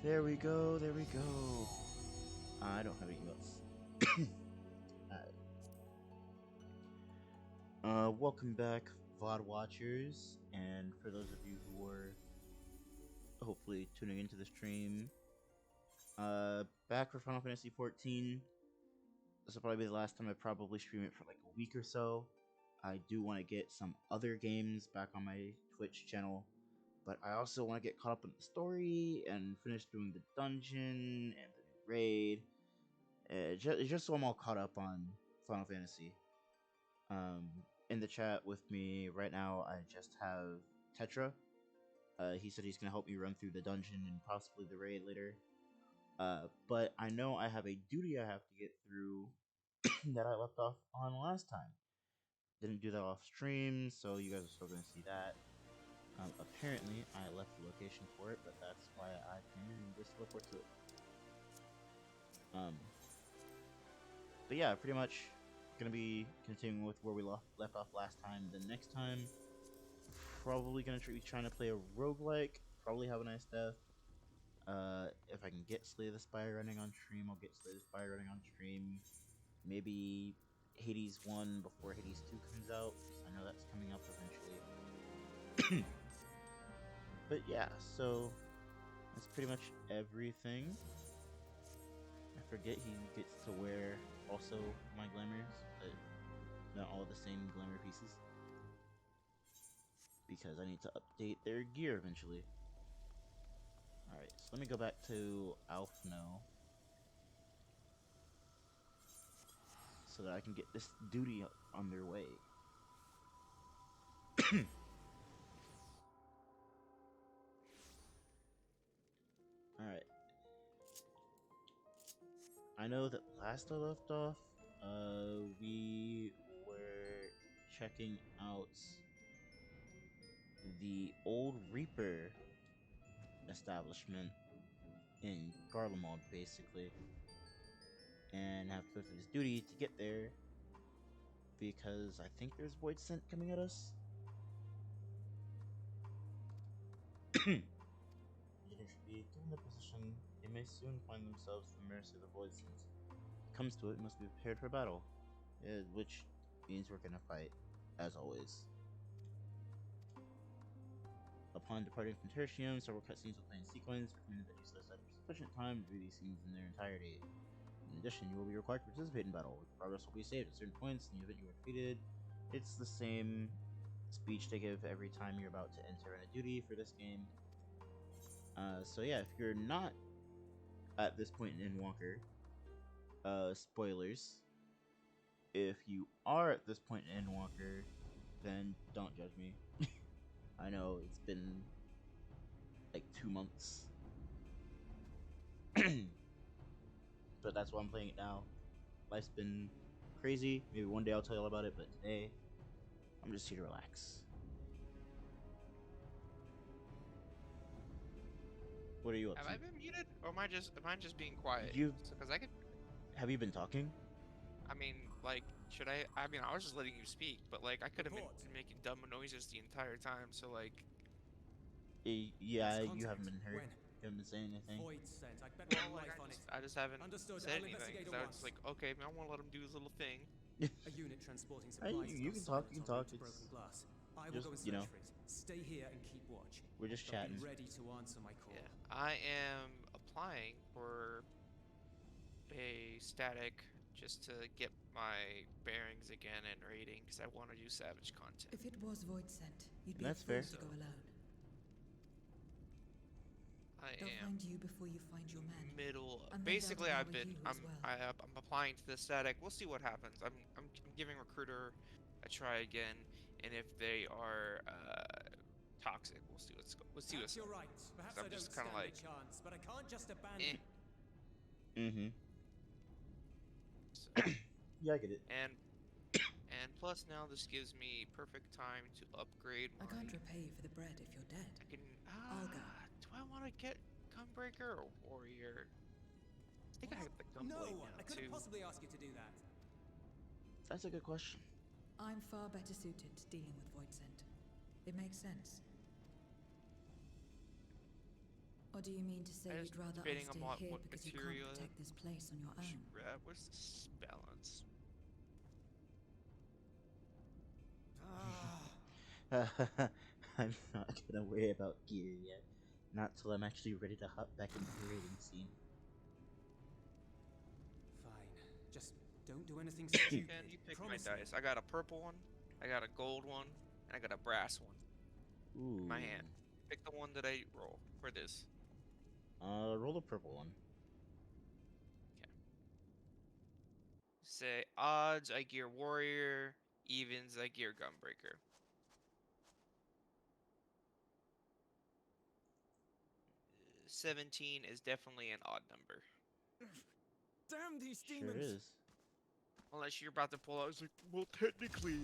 There we go, there we go. I don't have any emotes. Welcome back, VOD watchers, and for those of you who were hopefully tuning into the stream, back for Final Fantasy XIV. This will probably be the last time I probably stream it for like a week or so. I do want to get some other games back on my Twitch channel, but I also want to get caught up in the story and finish doing the dungeon and the raid. Just so I'm all caught up on Final Fantasy. Um, in the chat with me right now, I just have Tetra. He said he's gonna help me run through the dungeon and possibly the raid later. But I know I have a duty I have to get through that I left off on last time. Didn't do that off stream, so you guys are still gonna see that. Apparently, I left the location for it, but that's why I can just teleport to it. But yeah, pretty much gonna be continuing with where we left off last time. The next time, probably gonna be trying to play a roguelike. Probably have a nice death. If I can get Slay the Spire running on stream, I'll get Slay the Spire running on stream. Maybe Hades 1 before Hades 2 comes out, because I know that's coming up eventually. But yeah, so that's pretty much everything. I forget he gets to wear also my glamours, but not all the same glamour pieces. Because I need to update their gear eventually. Alright, so let me go back to Alphno. So that I can get this duty underway. Alright. I know that last I left off, we were checking out the old Reaper establishment in Garlemald, basically. And have to go through this duty to get there, because I think there's Voidsent coming at us. Leaders should be given the position, they may soon find themselves at the mercy of the Voidsent. If it comes to it, we must be prepared for battle. Which means we're gonna fight, as always. Upon departing from Tertium, several cutscenes will play in sequence, recommended that you set aside sufficient time to view these scenes in their entirety. In addition, you will be required to participate in battle. Progress will be saved at certain points in the event you are defeated. It's the same speech they give every time you're about to enter in a duty for this game. So yeah, if you're not at this point in Endwalker, spoilers. If you are at this point in Endwalker, then don't judge me. I know it's been like 2 months. But that's why I'm playing it now. Life's been crazy. Maybe one day I'll tell you all about it, but today I'm just here to relax. What are you up Have to? I been muted, or am I just being quiet? You Because I could, have you been talking? I mean, like, should I? I mean, I was just letting you speak, but like, I could have been Report. making dumb noises the entire time. So like, Yeah, Yes, you haven't contact. been heard. When? You haven't been saying anything. Void sent. I'd bet well, my like life on it. I just haven't Understood. said I'll anything. investigate Because at I was once. just like, okay, I want to let him do his little thing. A unit transporting supplies you is can talk. silent You can en talk. route to It's Broken Glass. I will just, go and you search know, for it. Stay here and keep watch. we're just But chatting. be ready to answer my call. Yeah, I am applying for a static just to get my bearings again and rating because I want to do Savage content. If it was Void sent, you'd And be a that's fool fair. to go alone. I They'll am find you before you find your men. middle. And then Basically, they'll I've been. devour you as well. I'm applying to the static. We'll see what happens. I'm giving recruiter a try again, and if they are toxic, we'll see we'll see what's Perhaps you're up. right. Perhaps I'm I don't just kinda stand like, a chance, but I can't just Eh. abandon. Mm-hmm. So, Yeah, I get it. and plus now this gives me perfect time to upgrade I my. can't repay you for the bread if you're dead. I can. I'll go. Do I want to get Gunbreaker or Warrior? I think I have the No, Gunblade I now couldn't too. possibly ask you to do that. That's a good question. I'm far better suited to dealing with Void sent. It makes sense. Or do you mean to say I you'd was rather I debating stay on here what because you material can't protect this place on your own? What's this balance? I'm not gonna worry about gear yet. Not till I'm actually ready to hop back into the raiding scene. Fine. Just don't do anything stupid. Can you pick Promise my me. dice? I got a purple one, I got a gold one, and I got a brass one Ooh. in my hand. Pick the one that I roll for this. Roll the purple one. Say odds, I gear warrior. Evens, I gear gunbreaker. Uh, 17 is definitely an odd number. Damn these Sure demons! is. Unless you're about to pull out, it's like, well, technically.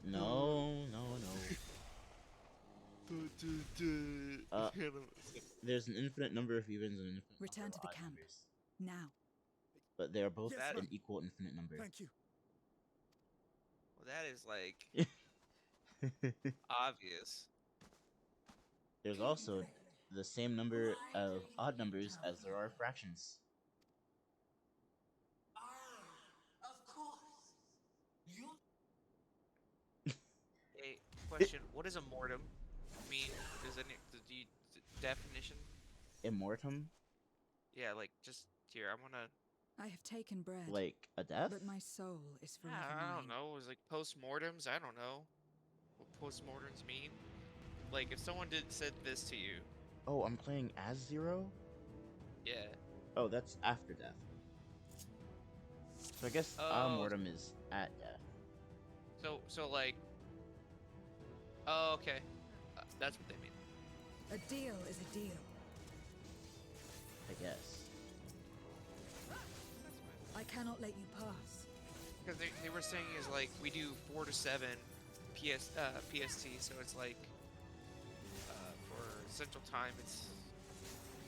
No, no, no. Uh, There's an infinite number of evens and an infinite Return number to of the odd camp. numbers. Now. But they are both Yes, That an ma'am. equal infinite number. Thank you. Well, that is like obvious. There's also the same number of odd numbers as there are fractions. Hey, question: what does a mortem mean? Does any definition? Immortum? Yeah, like just here. I wanna. I have taken bread, Like a death? but my soul is forever I don't mine. know. It was like post-mortems. I don't know what post-mortems mean. Like if someone said this to you, Oh, I'm playing as Zero? yeah. Oh, that's after death. So I guess Oh, mortem is at death. so like. Oh, okay. That's what they mean. A deal is a deal. I guess. I cannot let you pass. Because they were saying is like we do 4 to 7 PST, so it's like for Central Time it's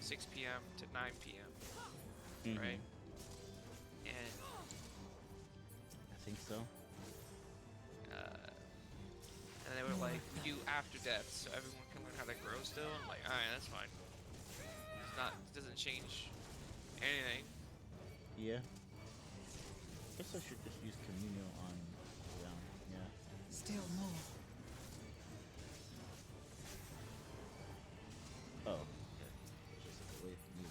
6 p.m. to 9 p.m. Mhm. right? And I think so. and they were like we do after death, so everyone can learn how to grow still. I'm like, all right, that's fine. It doesn't change anything. Yeah. Guess I should just use communal on cooldown. Yeah. Still more. Oh. Okay. Just like away from you.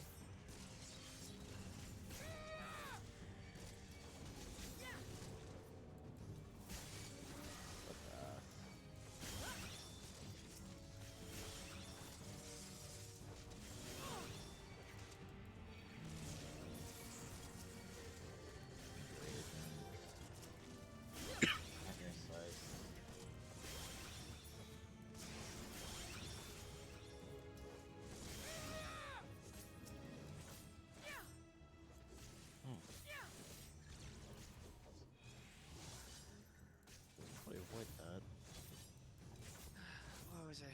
What the? Hacker slice. Oh. Wait, avoid that. What was I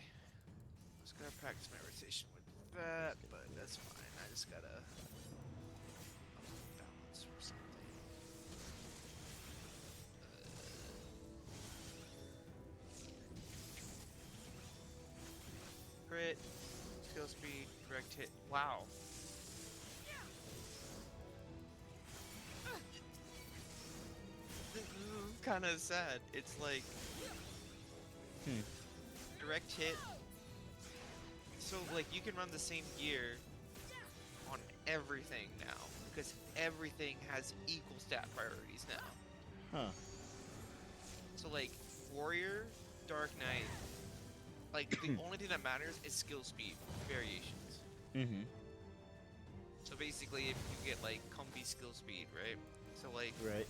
was gonna practice my rotation with that, but that's fine. I just gotta balance or something. Crit, skill speed, direct hit. Wow. This is kind of sad. It's like Hmm. direct hit. So like you can run the same gear on everything now because everything has equal stat priorities now. Huh. So like warrior, dark knight, like the only thing that matters is skill speed variations. Mm-hmm. So basically, if you get like comfy skill speed, right? So like Right.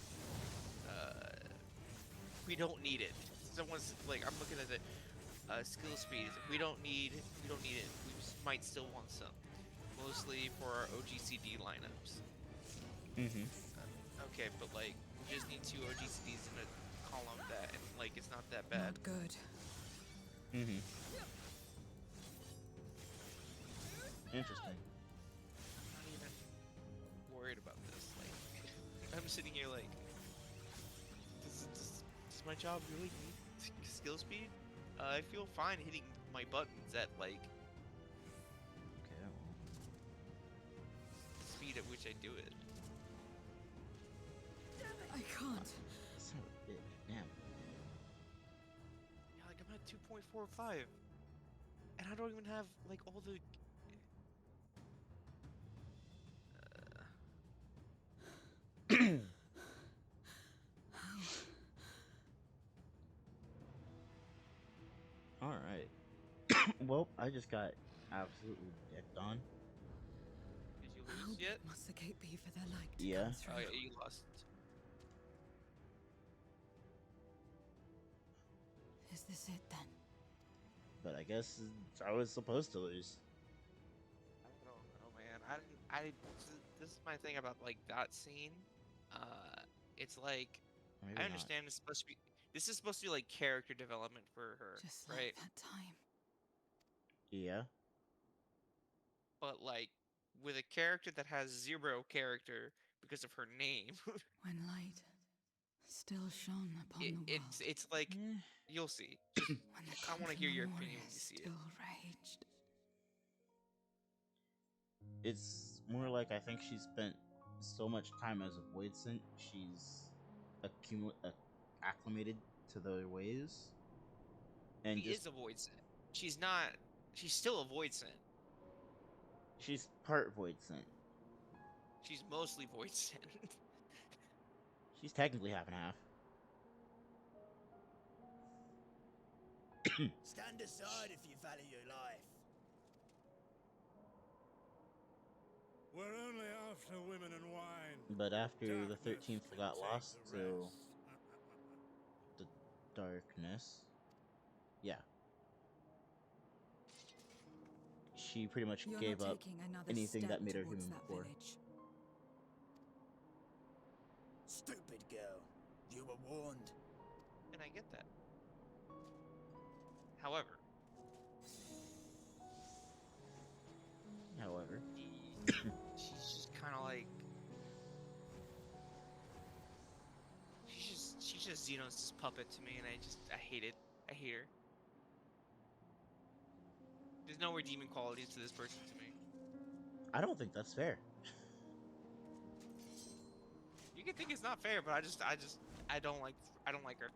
we don't need it. Someone's like, I'm looking at the skill speed. We don't need it. We just might still want some, mostly for our OGCD lineups. Mm-hmm. Okay, but like we just need 2 OGCDs in a column that, and like it's not that bad. Not good. Mm-hmm. Interesting. I'm not even worried about this. Like, I'm sitting here like, does my job really need skill speed? I feel fine hitting my buttons at like Okay, well. wish I do it. I can't. Son of a bitch. Damn. Yeah, like I'm at 2.45, and I don't even have like all the. Alright. Well, I just got absolutely decked on. Did you How lose big yet? must the gate be for their light to Yeah. come through? Oh yeah, you lost. Is this it then? But I guess I was supposed to lose. I don't know, man. I didn't. This is my thing about like that scene. It's like Or I maybe not. understand it's supposed to be. This is supposed to be like character development for her, Just right? like that time. Yeah. But like with a character that has zero character because of her name, When light still shone upon the world. it's like Eh. you'll see. Just When the I want to hear your countrymen opinion when warriors you see it. still raged. It's more like I think she spent so much time as a voidsent, she's acclimated to their ways. And She just is a void scent. She's not. She's still a void scent. she's part voidsent. She's mostly void scent. She's technically half and half. Stand aside if you value your life. We're only after women and wine. But after the Darkness 13th can got take lost the to rest. the darkness, yeah, she pretty much You're gave not up taking another anything step that made her towards human that before. village. Stupid girl. You were warned. And I get that. However, However, she's just kind of like she's just Xenos' puppet to me, and I hate it. I hate her. There's no redeeming qualities to this person to me. I don't think that's fair. You can think it's not fair, but I don't like her.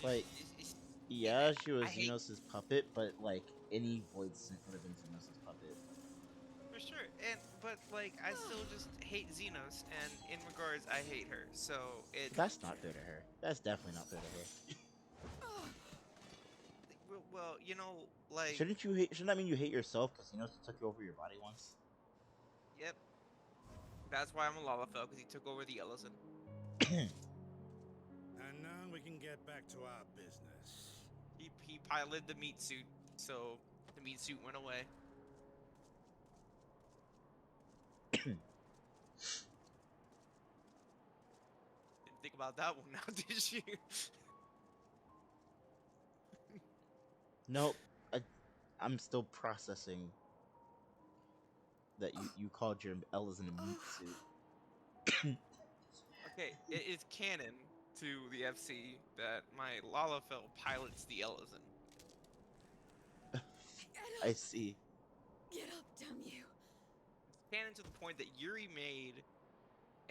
Like, It's- yeah, she was I hate- Xenos' puppet, but like any voidsent would have been Xenos' puppet. For sure, but like I still just hate Xenos, and in regards, I hate her. So it That's not fair to her. That's definitely not fair to her. well, you know, like Shouldn't you hate? Shouldn't that mean you hate yourself because Xenos took you over your body once? yep. That's why I'm a Lalafell, because he took over the Ellison. And now we can get back to our business. He piloted the meat suit, so the meat suit went away. Didn't think about that one now, did you? Nope. I'm still processing that you called your Ellison a meat suit. Okay, it is canon to the FC that my Lalafell pilots the Ellison. I see. Get up, damn you! Canon to the point that Yuri made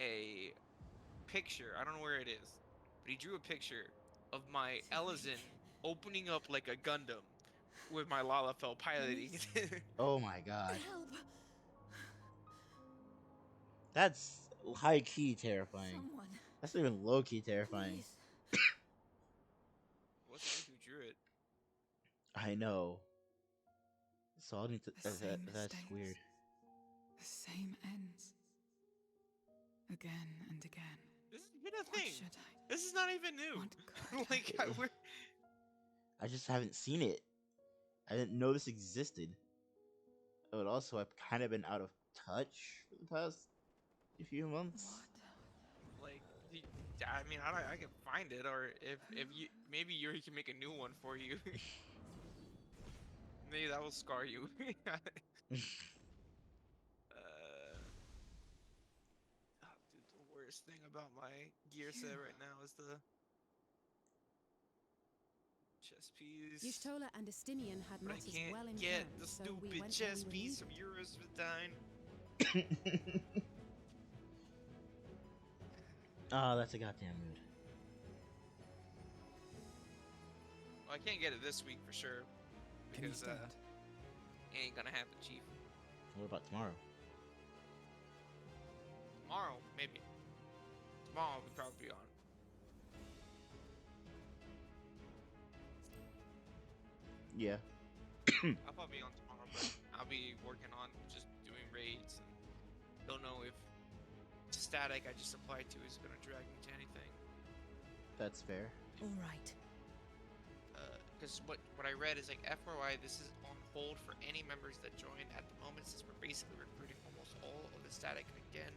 a picture. I don't know where it is, but he drew a picture of my Ellison opening up like a Gundam with my Lalafell piloting it. Oh my god. Help! That's high key terrifying. Someone, That's not even low key terrifying. please. Wasn't me who drew it. I know. So I'll need to. The same That's mistakes. weird. The same ends. Again and again. This has been a What thing. should I? This is not even new. What could like I? we're I just haven't seen it. I didn't know this existed. But also, I've kind of been out of touch for the past few months. What? like. I mean, I can find it, or if you maybe Yuri can make a new one for you. Maybe that will scar you. Dude, the worst thing about my gear set right now is the Chess piece. Y'shtola and Estinian had But I matters can't well in get hand, the so we stupid went chess where we were piece from needed. Eurosvidine. Oh, that's a goddamn mood. Well, I can't get it this week for sure. Can you Because, stand? it ain't gonna happen, Chief. What about tomorrow? Tomorrow, maybe. Tomorrow we'll probably be on. Yeah. I'll probably be on tomorrow, but I'll be working on just doing raids. And don't know if static I just applied to is gonna drag me to anything. That's fair. All right. Because what I read is like FYI, this is on hold for any members that join at the moment, since we're basically recruiting almost all of the static again.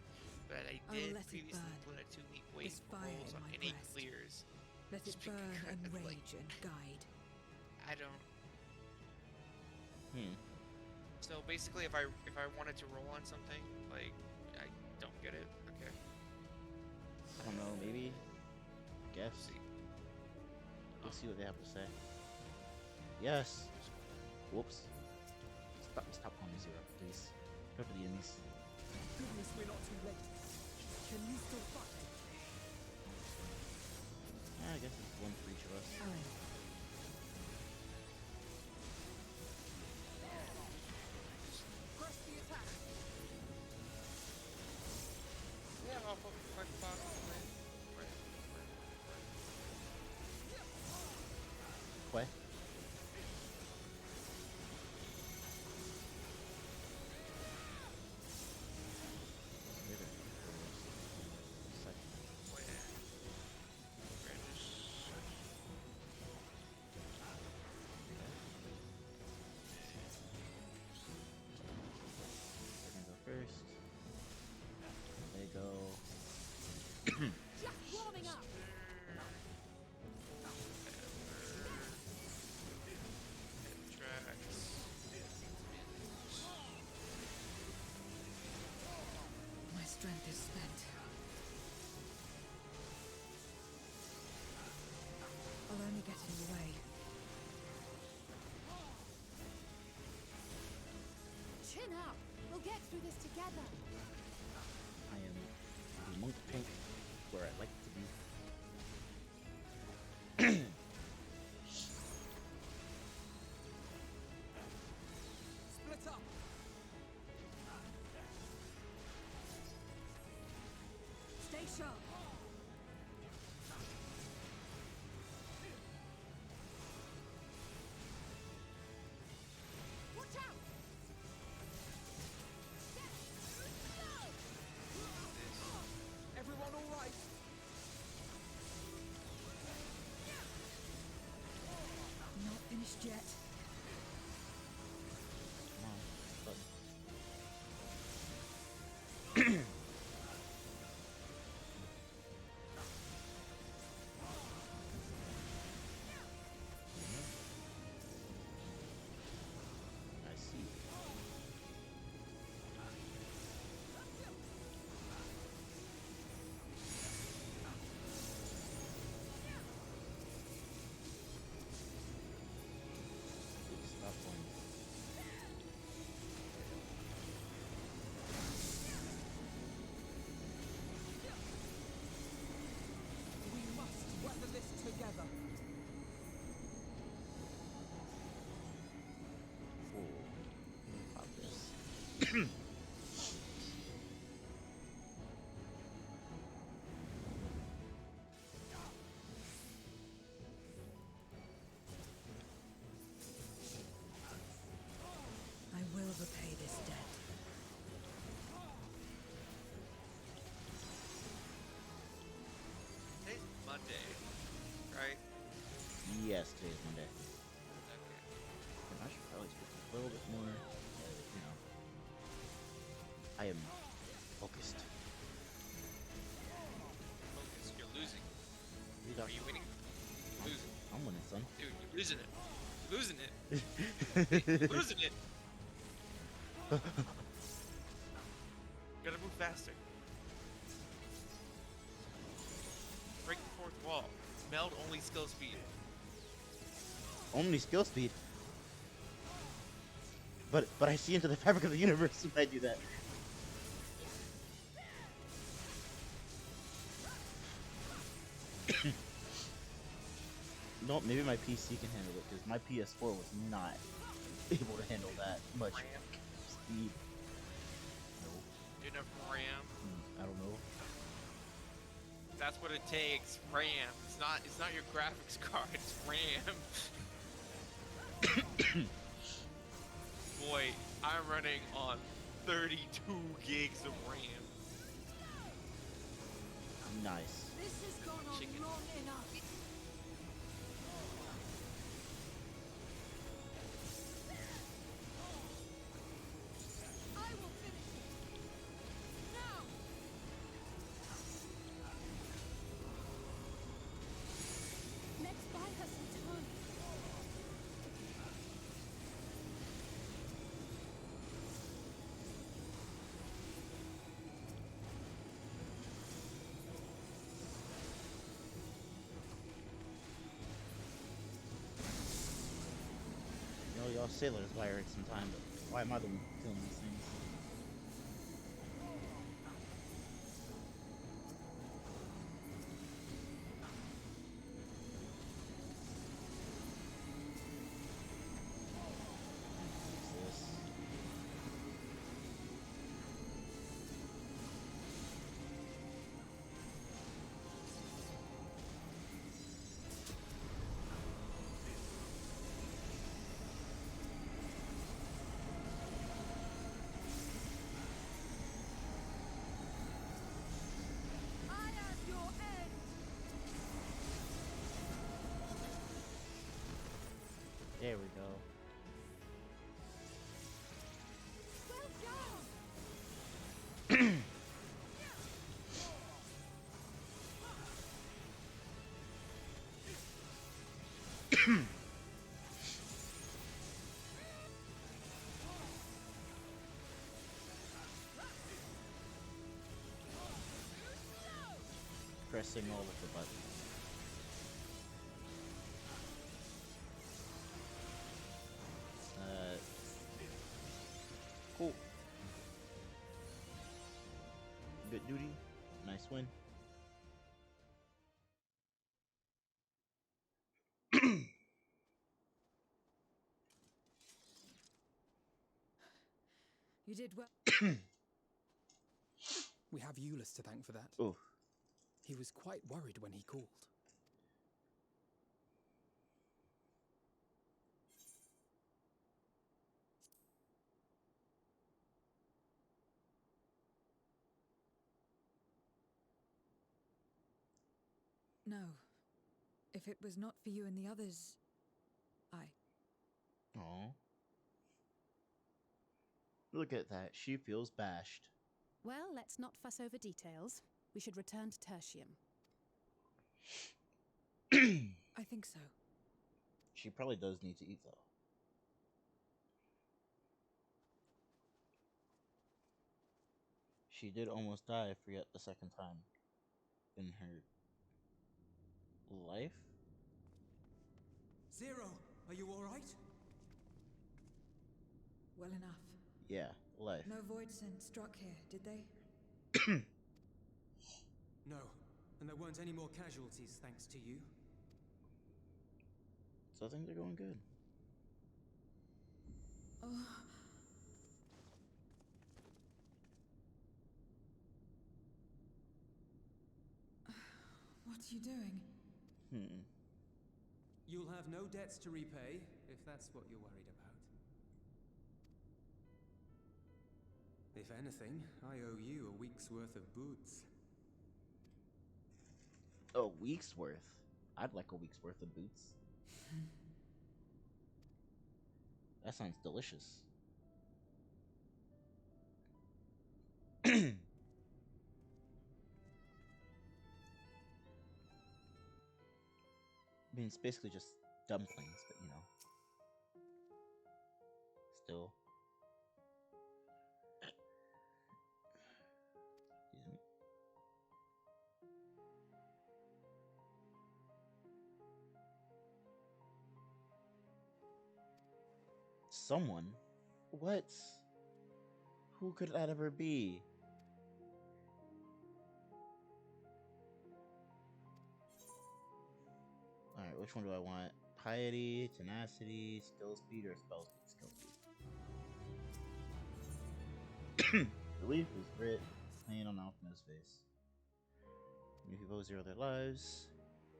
But I I will did let it previously burn. put a 2-week wait This for fire roles in on my innate breast. clears. Let it Just burn and because, like, rage and guide. I don't. Hmm. So basically, if I wanted to roll on something, like I don't get it. Okay. I don't know, maybe? Guess. See. We'll see what they have to say. Yes! Whoops. Stop calling me Zero, please. Go for the enemies. Goodness, we're not too late. Can you still fight? I guess it's one for each of us. Aye. Press the attack. Yeah, I'll put my box away. What? First, they go. Just warming up. My strength is spent. I'll only get in the way. Chin up. We'll get through this together. I am the monk pink where I like to be. Split up. Stay sharp. Watch out! Everyone all right? Not finished yet. Come on, button. I see. Stop playing. We must weather this together. Fool. Pop this. I will repay this debt. Today's Monday, right? Yes, today's Monday. Okay. And I should probably speak a little bit more. You know, I am focused. Focus. You're losing. Read Are you winning? You're losing. I'm winning, son. Dude, you're losing it. You're losing it. You're losing it. Gotta move faster. Break the fourth wall. Meld only skill speed. only skill speed. But I see into the fabric of the universe when I do that. No, maybe my PC can handle it because my PS4 was not able to handle that much RAM. speed. No, Enough RAM. I don't know. That's what it takes. RAM. It's not your graphics card. It's RAM. Boy, I'm running on 32 gigs of RAM. Nice. This has gone on Chicken. long enough. I will finish it. Now. Let's buy her some time. You know, y'all say let us buy her some time, but why am I the one killing these things? What's this? I am your end. There we go. Well done. Pressing all of the buttons. Cool. Good duty. Nice win. You did well. We have Euless to thank for that. Oh, He was quite worried when he called. No. If it was not for you and the others, aw. Look at that. She feels bashed. Well, let's not fuss over details. We should return to Tertium. I think so. She probably does need to eat though. She did almost die for yet the second time in her life. Zero, are you all right? Well enough. Yeah, life. No void scent struck here, did they? No, and there weren't any more casualties thanks to you. So things are going good. Oh. What are you doing? You'll have no debts to repay, if that's what you're worried about. If anything, I owe you a week's worth of boots. A week's worth? I'd like a week's worth of boots. That sounds delicious. I mean, it's basically just dumplings, but you know. Still. Excuse me. Someone? What? Who could that ever be? Alright, which one do I want? Piety, tenacity, skill speed, or spell speed? Skill speed. Relief is grit, plain on Alchemist's face. New people zero their lives.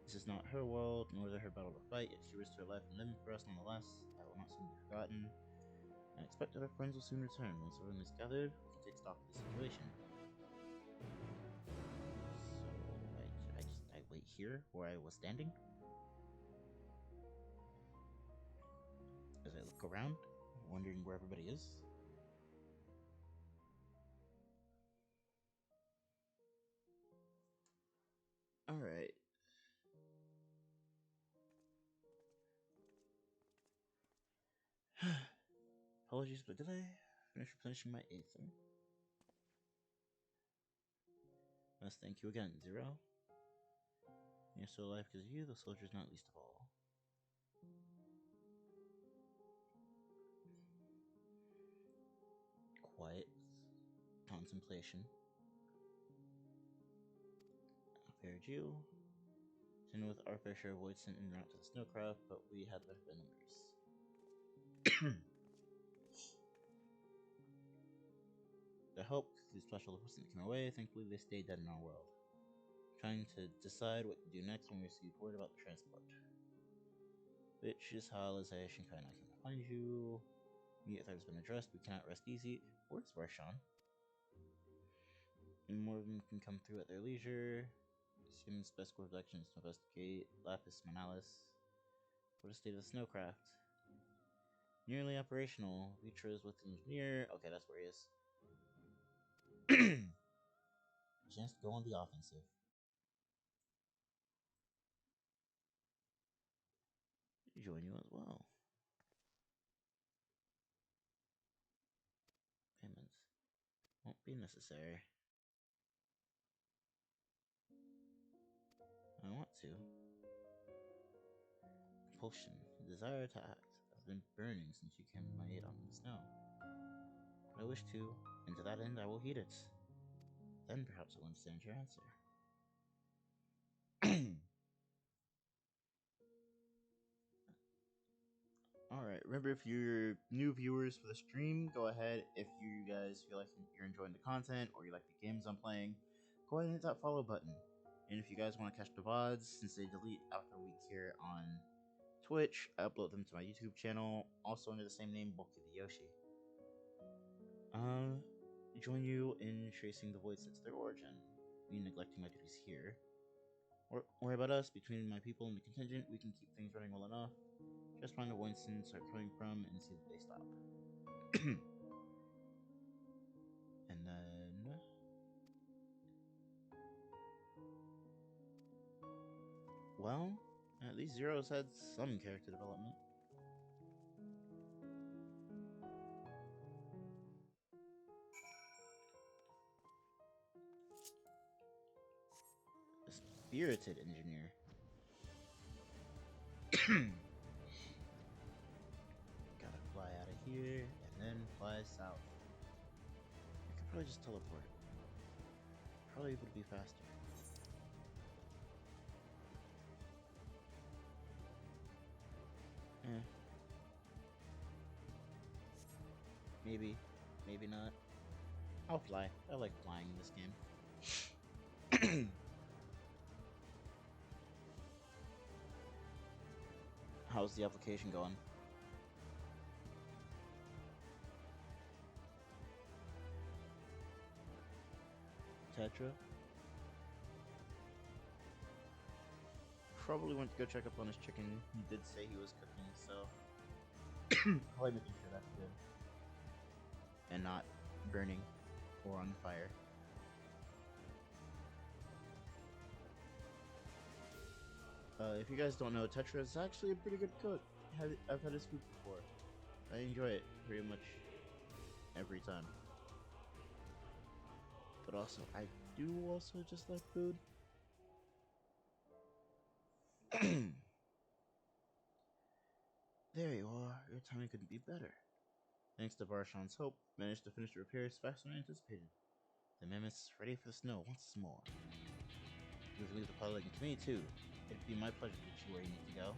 This is not her world, nor is it her battle to fight, yet she risked her life and living for us nonetheless. I will not soon be forgotten. I expect that our friends will soon return. Once everyone is gathered, we can take stock of the situation. So, I wait here, where I was standing? As I look around, wondering where everybody is. Alright. Apologies, but did I finish replenishing my Aether? Must thank you again, Zero. You're still alive because of you, the soldier's not least of all. Quiet contemplation. I feared you. Sitting with our fair share of voids sent en route to the Snowcraft, but we had left by numbers. The help these special persons that came our way, thankfully they stayed dead in our world. Trying to decide what to do next when we received word about the transport. Which is how Lizzie Shinkai and I came to find you. The Aether has been addressed, we cannot rest easy. Works for Sean. More of them can come through at their leisure. Sims' best course of action is to investigate. Lapis Manalis. What a state of the Snowcraft. Nearly operational. Vitra is with the engineer. Okay, that's where he is. Chance to go on the offensive. Join you as well. Payments won't be necessary. I want to. Compulsion. Desire to act. Has been burning since you came to my aid on the snow. But I wish to, and to that end I will heed it. Then perhaps I will understand your answer. Alright, remember if you're new viewers for the stream, go ahead, if you guys feel like you're enjoying the content or you like the games I'm playing, go ahead and hit that follow button. And if you guys want to catch the VODs, since they delete after a week here on Twitch, I upload them to my YouTube channel, also under the same name, Bulky the Yoshi. Join you in tracing the void since their origin. Me neglecting my duties here. Worry about us, between my people and the contingent, we can keep things running well enough. Just find the Winston's are coming from and see that they stop. And then... well, at least Zero's had some character development. A spirited engineer. Gotta fly out of here and then fly south. I could probably just teleport. Probably would be faster. Maybe. Maybe not. I'll fly. I like flying in this game. How's the application going? Tetra? Probably went to go check up on his chicken. He did say he was cooking, so probably making sure that's good and not burning or on fire. If you guys don't know, Tetra is actually a pretty good cook. I've had his food before. I enjoy it pretty much every time. But also, I do also just like food. There you are. Your timing couldn't be better. Thanks to Barshan's help, managed to finish the repairs faster than anticipated. The mammoth's ready for the snow once more. Please leave the public and to me too. It'd be my pleasure to get you where you need to go.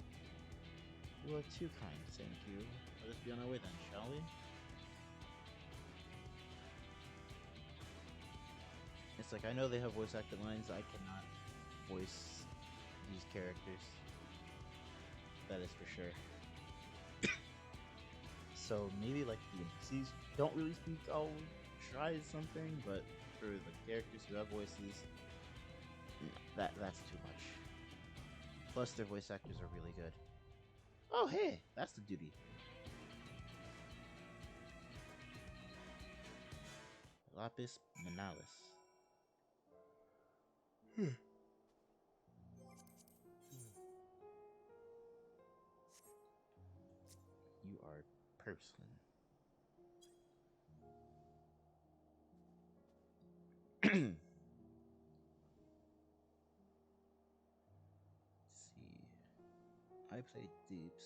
You are too kind, thank you. Let us be on our way then, shall we? It's like, I know they have voice acted lines, I cannot voice these characters. That is for sure. So maybe like the NPCs don't really speak, I'll try something, but for the characters who have voices, that's too much. Plus their voice actors are really good. Oh hey, that's the duty. Lapis Manalis. You are person. See. I played Deeps.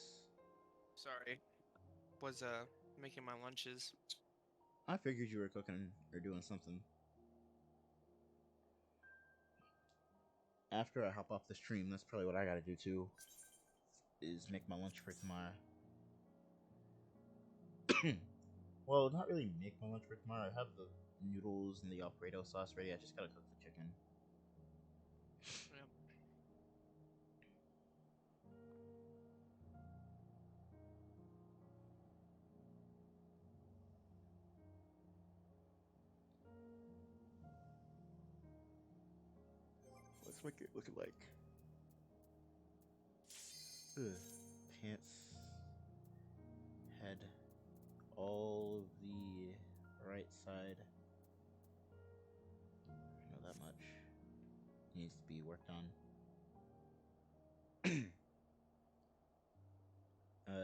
Sorry. Was making my lunches. I figured you were cooking or doing something. After I hop off the stream, that's probably what I gotta do too. Is make my lunch for tomorrow. Well, not really make my lunch for tomorrow. I have the noodles and the Alfredo sauce ready. I just gotta cook the chicken. Yep. What's my kid looking like? Ugh. Pants. Head. All of the right side. I know that much. Needs to be worked on.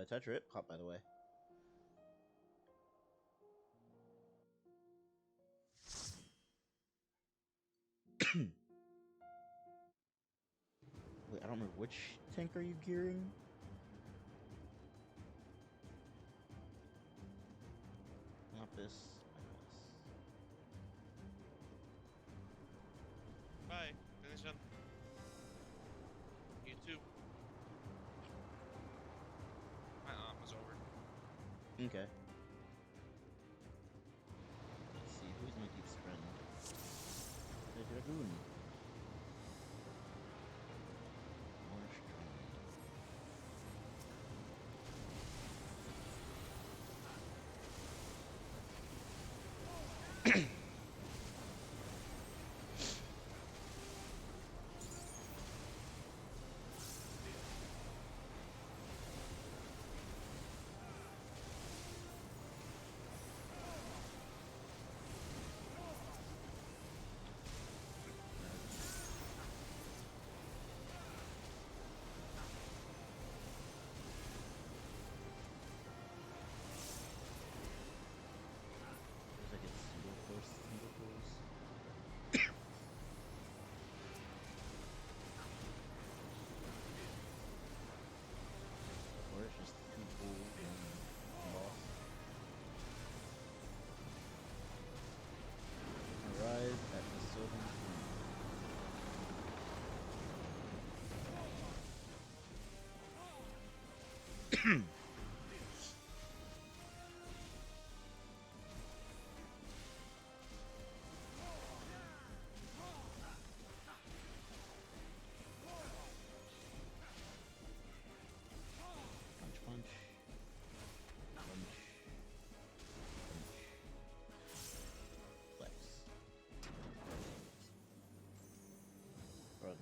Tetra pop, by the way. Wait, I don't remember which tank are you gearing? Lapis. Bye. Finish up. You too. My arm was over. Okay. Let's see, who's my deep's friend? The Dragoon.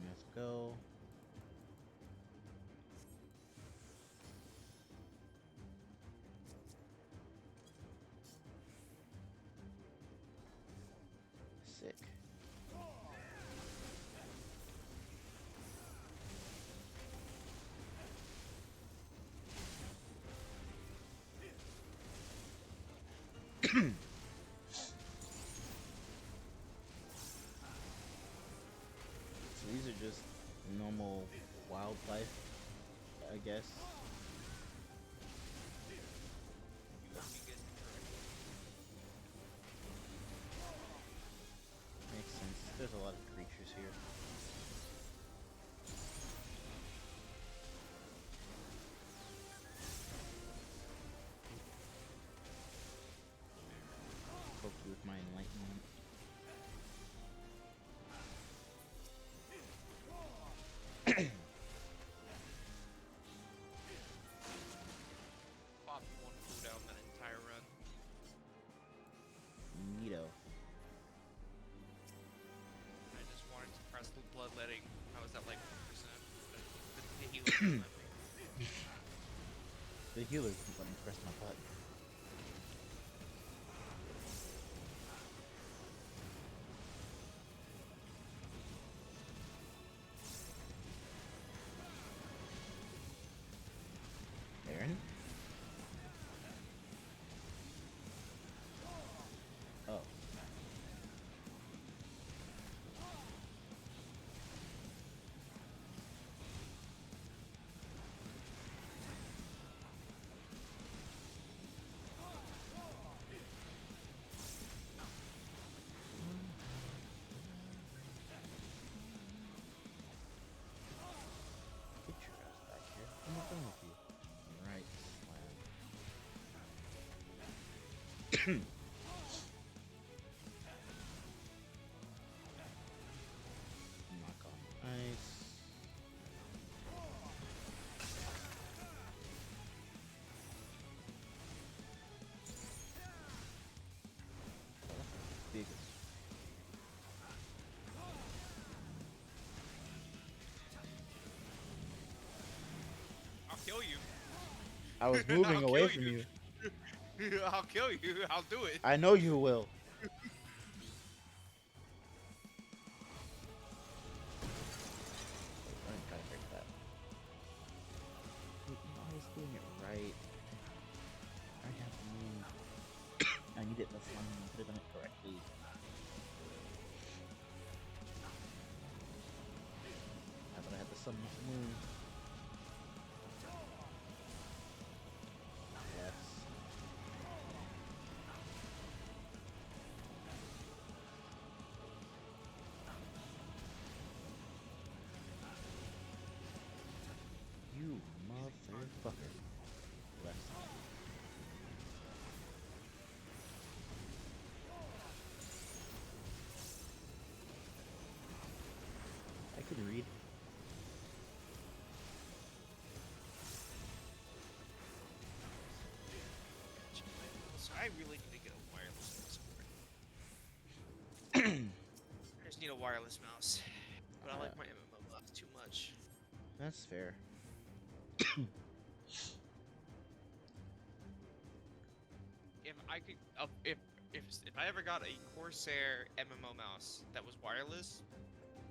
Let's go. Sick. So these are just normal wildlife, I guess. You guessed it correctly. here. Hopefully with my enlightenment. Pop one cooldown that entire run. Neato. I just wanted to press the bloodletting. I was at like 1%. The healer didn't let me. The healers keep letting me press my button. Aaron? Oh. Get your ass back here. I'm not done with you. Right, slam. Knock on ice. Big. I'll kill you. I was moving I'll away kill from you. you. I'll kill you. I'll do it. I know you will. I gotta break that. Wait, no, I was doing it right. I have to move. I need it this one. I could have done it correctly. I thought I had the sun move. Yes. You motherfucker. Left side. I can read. So I really need to get a wireless mouse. I just need a wireless mouse. But I like my MMO mouse too much. That's fair. If I could, if I ever got a Corsair MMO mouse that was wireless,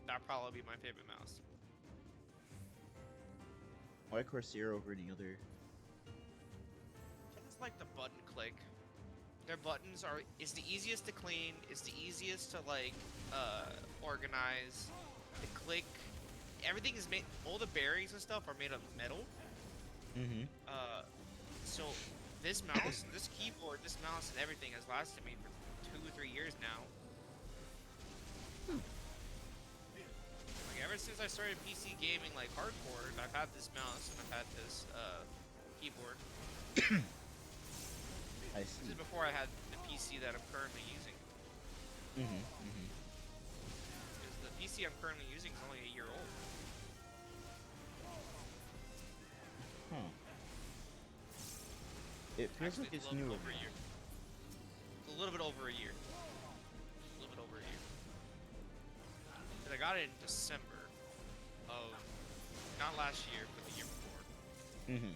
that'd probably be my favorite mouse. Why Corsair over any other? It's like the button click. Their buttons is the easiest to clean. It's the easiest to like organize. The click, everything is made. All the bearings and stuff are made of metal. Mm-hmm. So this mouse, this keyboard, this mouse, and everything has lasted me for 2 or 3 years now. Like ever since I started PC gaming like hardcore, I've had this mouse and I've had this keyboard. I This see. is before I had the PC that I'm currently using. Mm-hmm. Mm-hmm. Because the PC I'm currently using is only a year old. Huh. It feels Actually, like it's a little newer. bit over a year. It's a little bit over a year. A little bit over a year. But I got it in December of not last year, but the year before. Mm-hmm.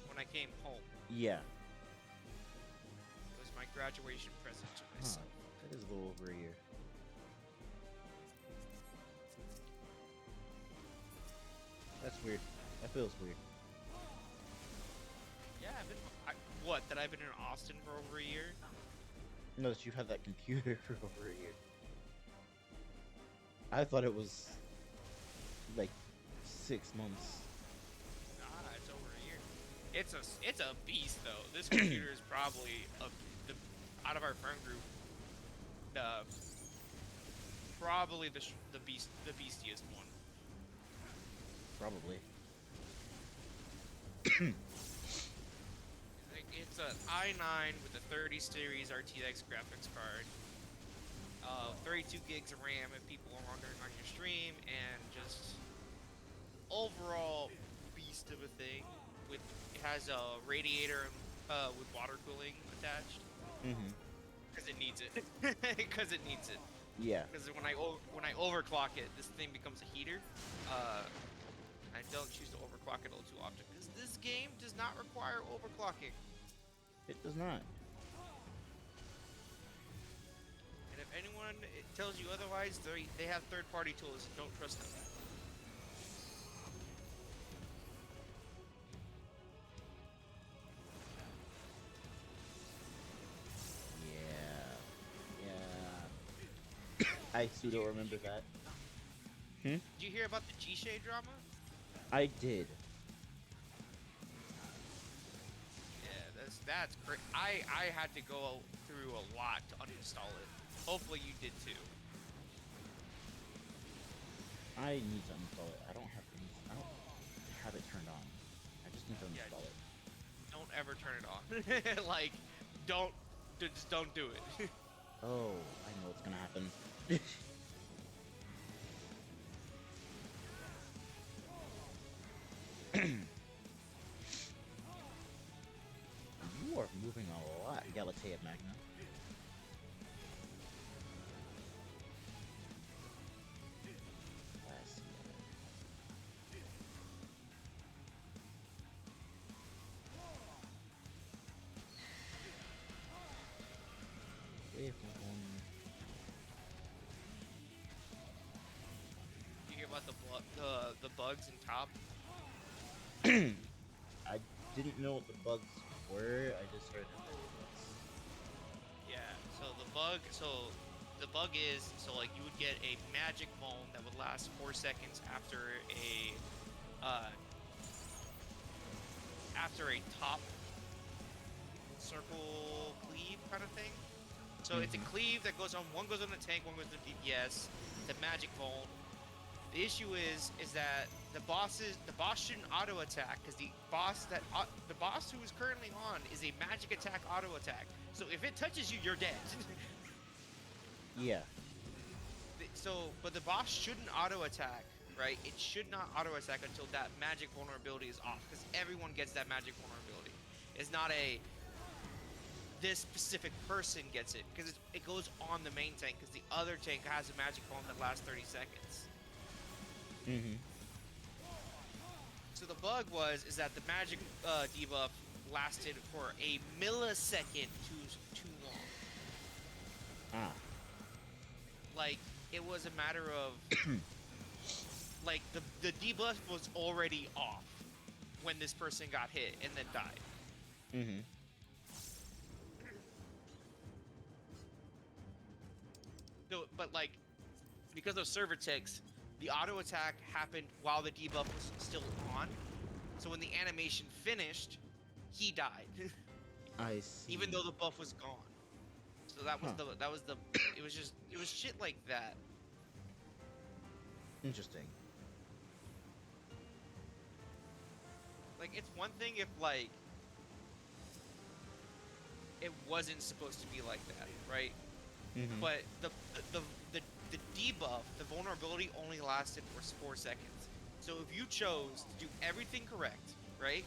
When I came home, Yeah. it was my graduation present to Huh. myself. That is a little over a year. That's weird. That feels weird. Yeah, what? That I've been in Austin for over a year? No, that you've had that computer for over a year. I thought it was like 6 months. Nah, it's over a year. It's a beast though. This computer is probably out of our friend group, probably the beastiest one. Probably. Like, it's an i9 with a 30 series RTX graphics card, 32 gigs of RAM if people are wondering on your stream, and just overall beast of a thing. It has a radiator with water cooling attached Mm-hmm. because it needs it. Because it needs it. Yeah. Because when I overclock it, this thing becomes a heater. I don't choose to overclock it all too often because this game does not require overclocking. It does not. And if anyone tells you otherwise, they have third-party tools. Don't trust them. Yeah. I pseudo remember that. Did you hear about the G-Shade drama? I did. Yeah, that's great. I had to go through a lot to uninstall it. Hopefully you did too. I need to uninstall it. I don't have it turned on. I just need to uninstall it. Don't ever turn it on. Like, just don't do it. Oh, I know what's gonna happen. You are moving a lot, Galatea Magna. Let's see. Wait, You hear about the bugs in top? I didn't know what the bugs were. I just heard that there were bugs. Yeah. The bug is like you would get a magic bone that would last 4 seconds after a top circle cleave kind of thing. So it's a cleave that goes on. One goes on the tank, one goes on DPS. The magic bone. The issue is that the boss shouldn't auto attack because the boss who is currently on is a magic attack auto attack. So if it touches you, you're dead. Yeah. But the boss shouldn't auto attack, right? It should not auto attack until that magic vulnerability is off because everyone gets that magic vulnerability. It's not this specific person gets it because it goes on the main tank because the other tank has a magic bone that lasts 30 seconds. Mm-hmm. So the bug is that the magic debuff lasted for a millisecond too long. Ah. Like it was a matter of like the debuff was already off when this person got hit and then died. Mm-hmm. So, but like because of server ticks, the auto attack happened while the debuff was still on. So when the animation finished, he died. I see. Even though the buff was gone. So that was it was shit like that. Interesting. Like it's one thing if like it wasn't supposed to be like that, right? Mm-hmm. But the debuff, the vulnerability only lasted for 4 seconds. So if you chose to do everything correct, right?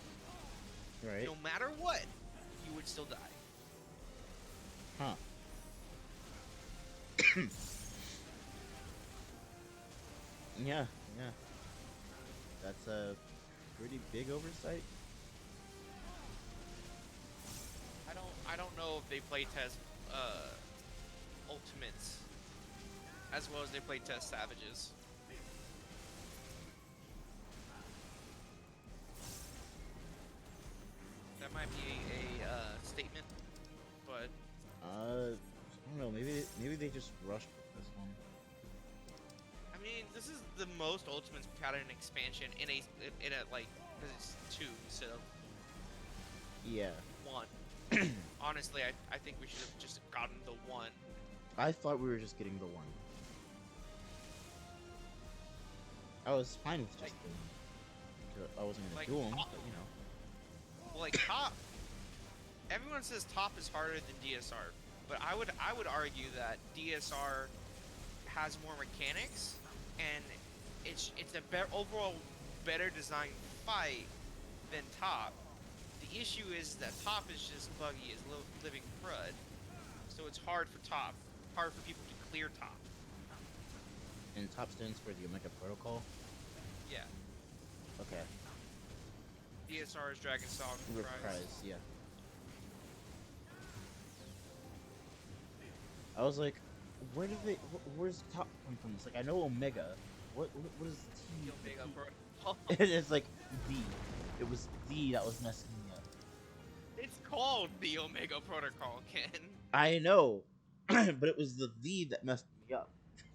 Right. No matter what, you would still die. Huh. Yeah. That's a pretty big oversight. I don't know if they play test Ultimates as well as they play test Savages. That might be a statement, but I don't know. Maybe they just rushed with this one. I mean, this is the most Ultimates we've had in an expansion in a like because it's 2 instead of Yeah. 1. Honestly, I think we should have just gotten the 1. I thought we were just getting the one. I was fine with just doing. I wasn't gonna Like, do them, top- but you know. Well, like top, everyone says top is harder than DSR, but I would argue that DSR has more mechanics, and it's a overall better designed fight than top. The issue is that top is just buggy as living crud, so it's hard for top, hard for people to clear top. And top stands for the Omega Protocol. Yeah, Okay. DSR is Dragon Song Reprise, yeah. I was like, where did they? Where's top come from? It's like I know Omega. What is The T? Omega Protocol. It's like the. It was the that was messing me up. It's called the Omega Protocol, Ken. I know, but it was the that messed me up.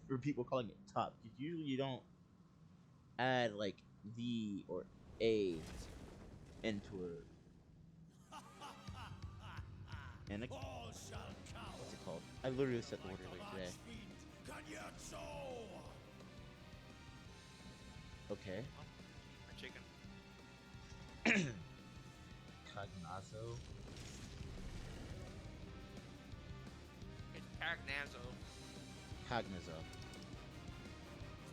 For people calling it top, because usually you don't add like the or a into a. And All shall cower. what's it called? I literally set the word earlier today. Kanyatso! Okay. My chicken. Cognazo. It's Tagnazo. Cognazo.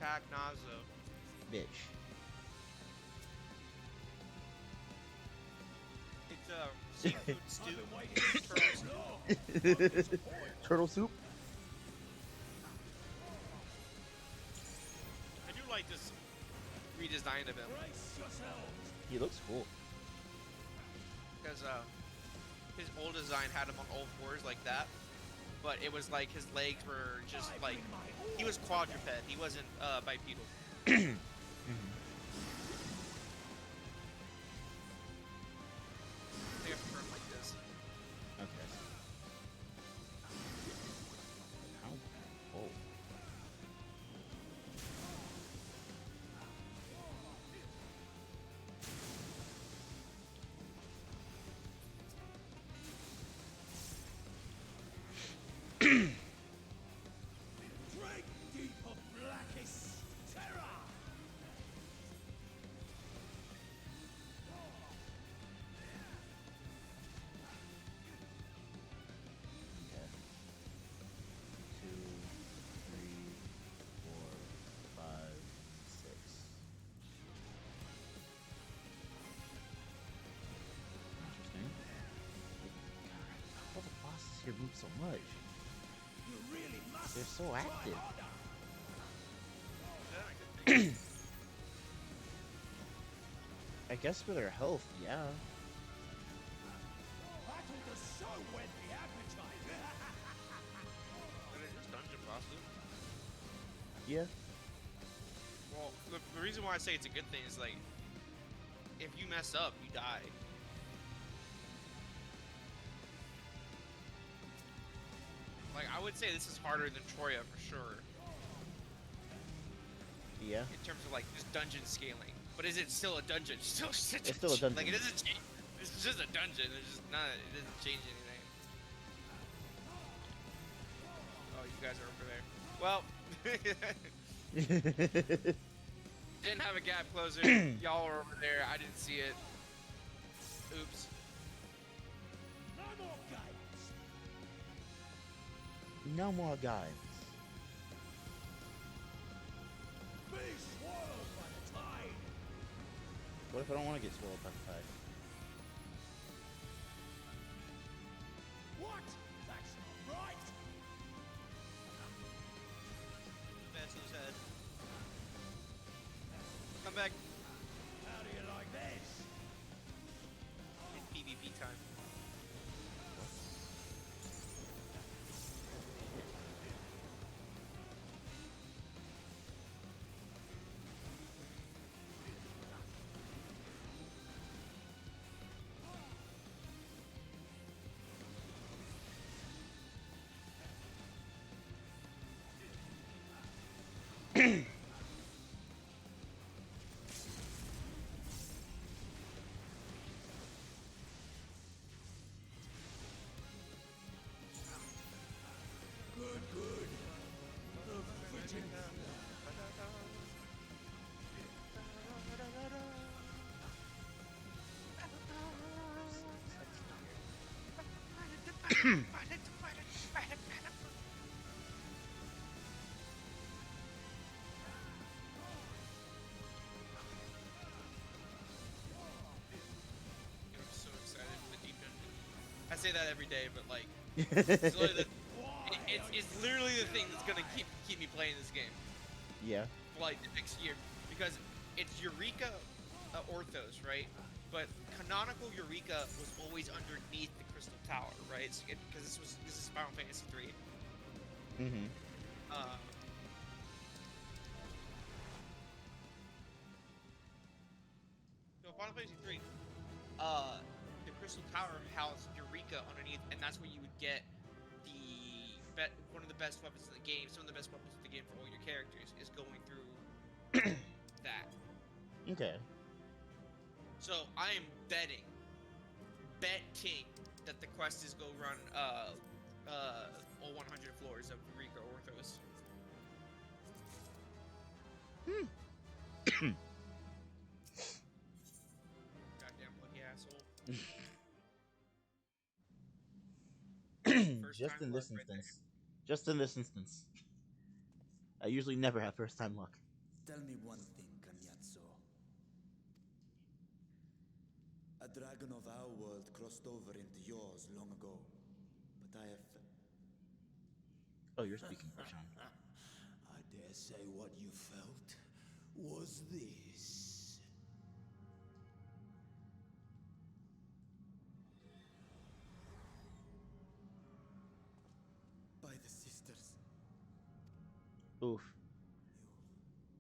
Tagnazo. Bitch. It's a seafood stew. Turtle stew. Turtle soup? I do like this redesign of him He looks cool. because his old design had him on all fours like that, but it was like his legs were just like he was quadruped. He wasn't bipedal. I think I prefer him like this. Okay. How? Oh. Drink deep of blackest terror! Okay. 2, 3, 4, 5, 6. Interesting. God, all the bosses here move so much. You really must They're so active. I guess for their health, yeah. Battle to show when the appetite. And it's just dungeon bosses. Yeah. Well, the reason why I say it's a good thing is like, if you mess up, you die. Like, I would say this is harder than Troya for sure, Yeah. in terms of like just dungeon scaling. But is it still a dungeon? It's still just It's still a dungeon. Like, it doesn't change. It's just a dungeon. It's just not. It doesn't change anything. Oh, you guys are over there. Well, didn't have a gap closer. Y'all were over there. I didn't see it. Oops. No more games. No more guys. Be swallowed by the tide. What if I don't want to get swallowed by the tide? What? That's not right. Vessel's head. Come back. How do you like this? It's PvP time. I'm so excited for the deep dungeon. I say that every day, but like, it's literally it's literally the thing that's gonna keep me playing this game Yeah. for like the next year, because it's Eureka Orthos, right? But canonical Eureka was always underneath the Crystal Tower, right? Because this is Final Fantasy 3. Mm-hmm. So Final Fantasy 3, the Crystal Tower housed Eureka underneath, and that's where you would get one of the best weapons in the game. Some of the best weapons in the game for all your characters is going through that. Okay. So I am betting that the quest is go run all 100 floors of Eureka Orthos. Goddamn lucky asshole. First Just time in this luck right there. instance. Just in this instance. I usually never have first time luck. Tell me one thing, Cagnazzo. A dragon of our world crossed over into yours long ago, but I have... Oh, you're speaking for Sean. I dare say what you felt was this. By the sisters. Oof.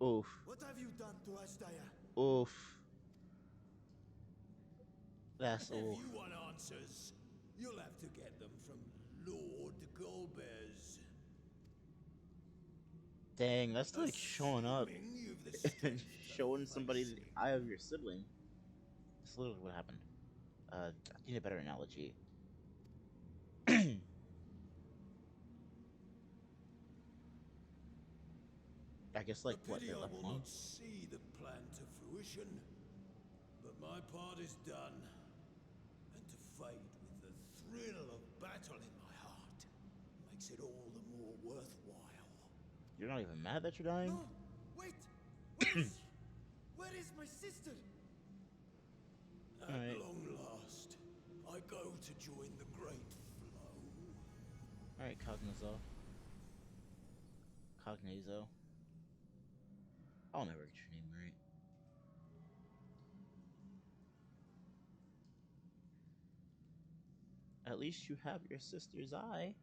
Oof. What have you done to Ashtaya? Oof. That's If oof. you want answers, you'll have to get them from Lord Golbez. Dang, that's like showing up Assuming you've the and strength showing of somebody the Felicity. eye of your sibling. That's literally what happened. I need a better analogy. I guess like A what pity they I left will one. not see the plan to fruition, but my part is done, and to fight with the thrill of battle in my heart makes it all the more worthwhile. You're not even mad that you're dying? No, wait, where is my sister? At Alright. long last, I go to join the great flow. Alright, Cognizo. Cognizo. I'll never get your name right. At least you have your sister's eye.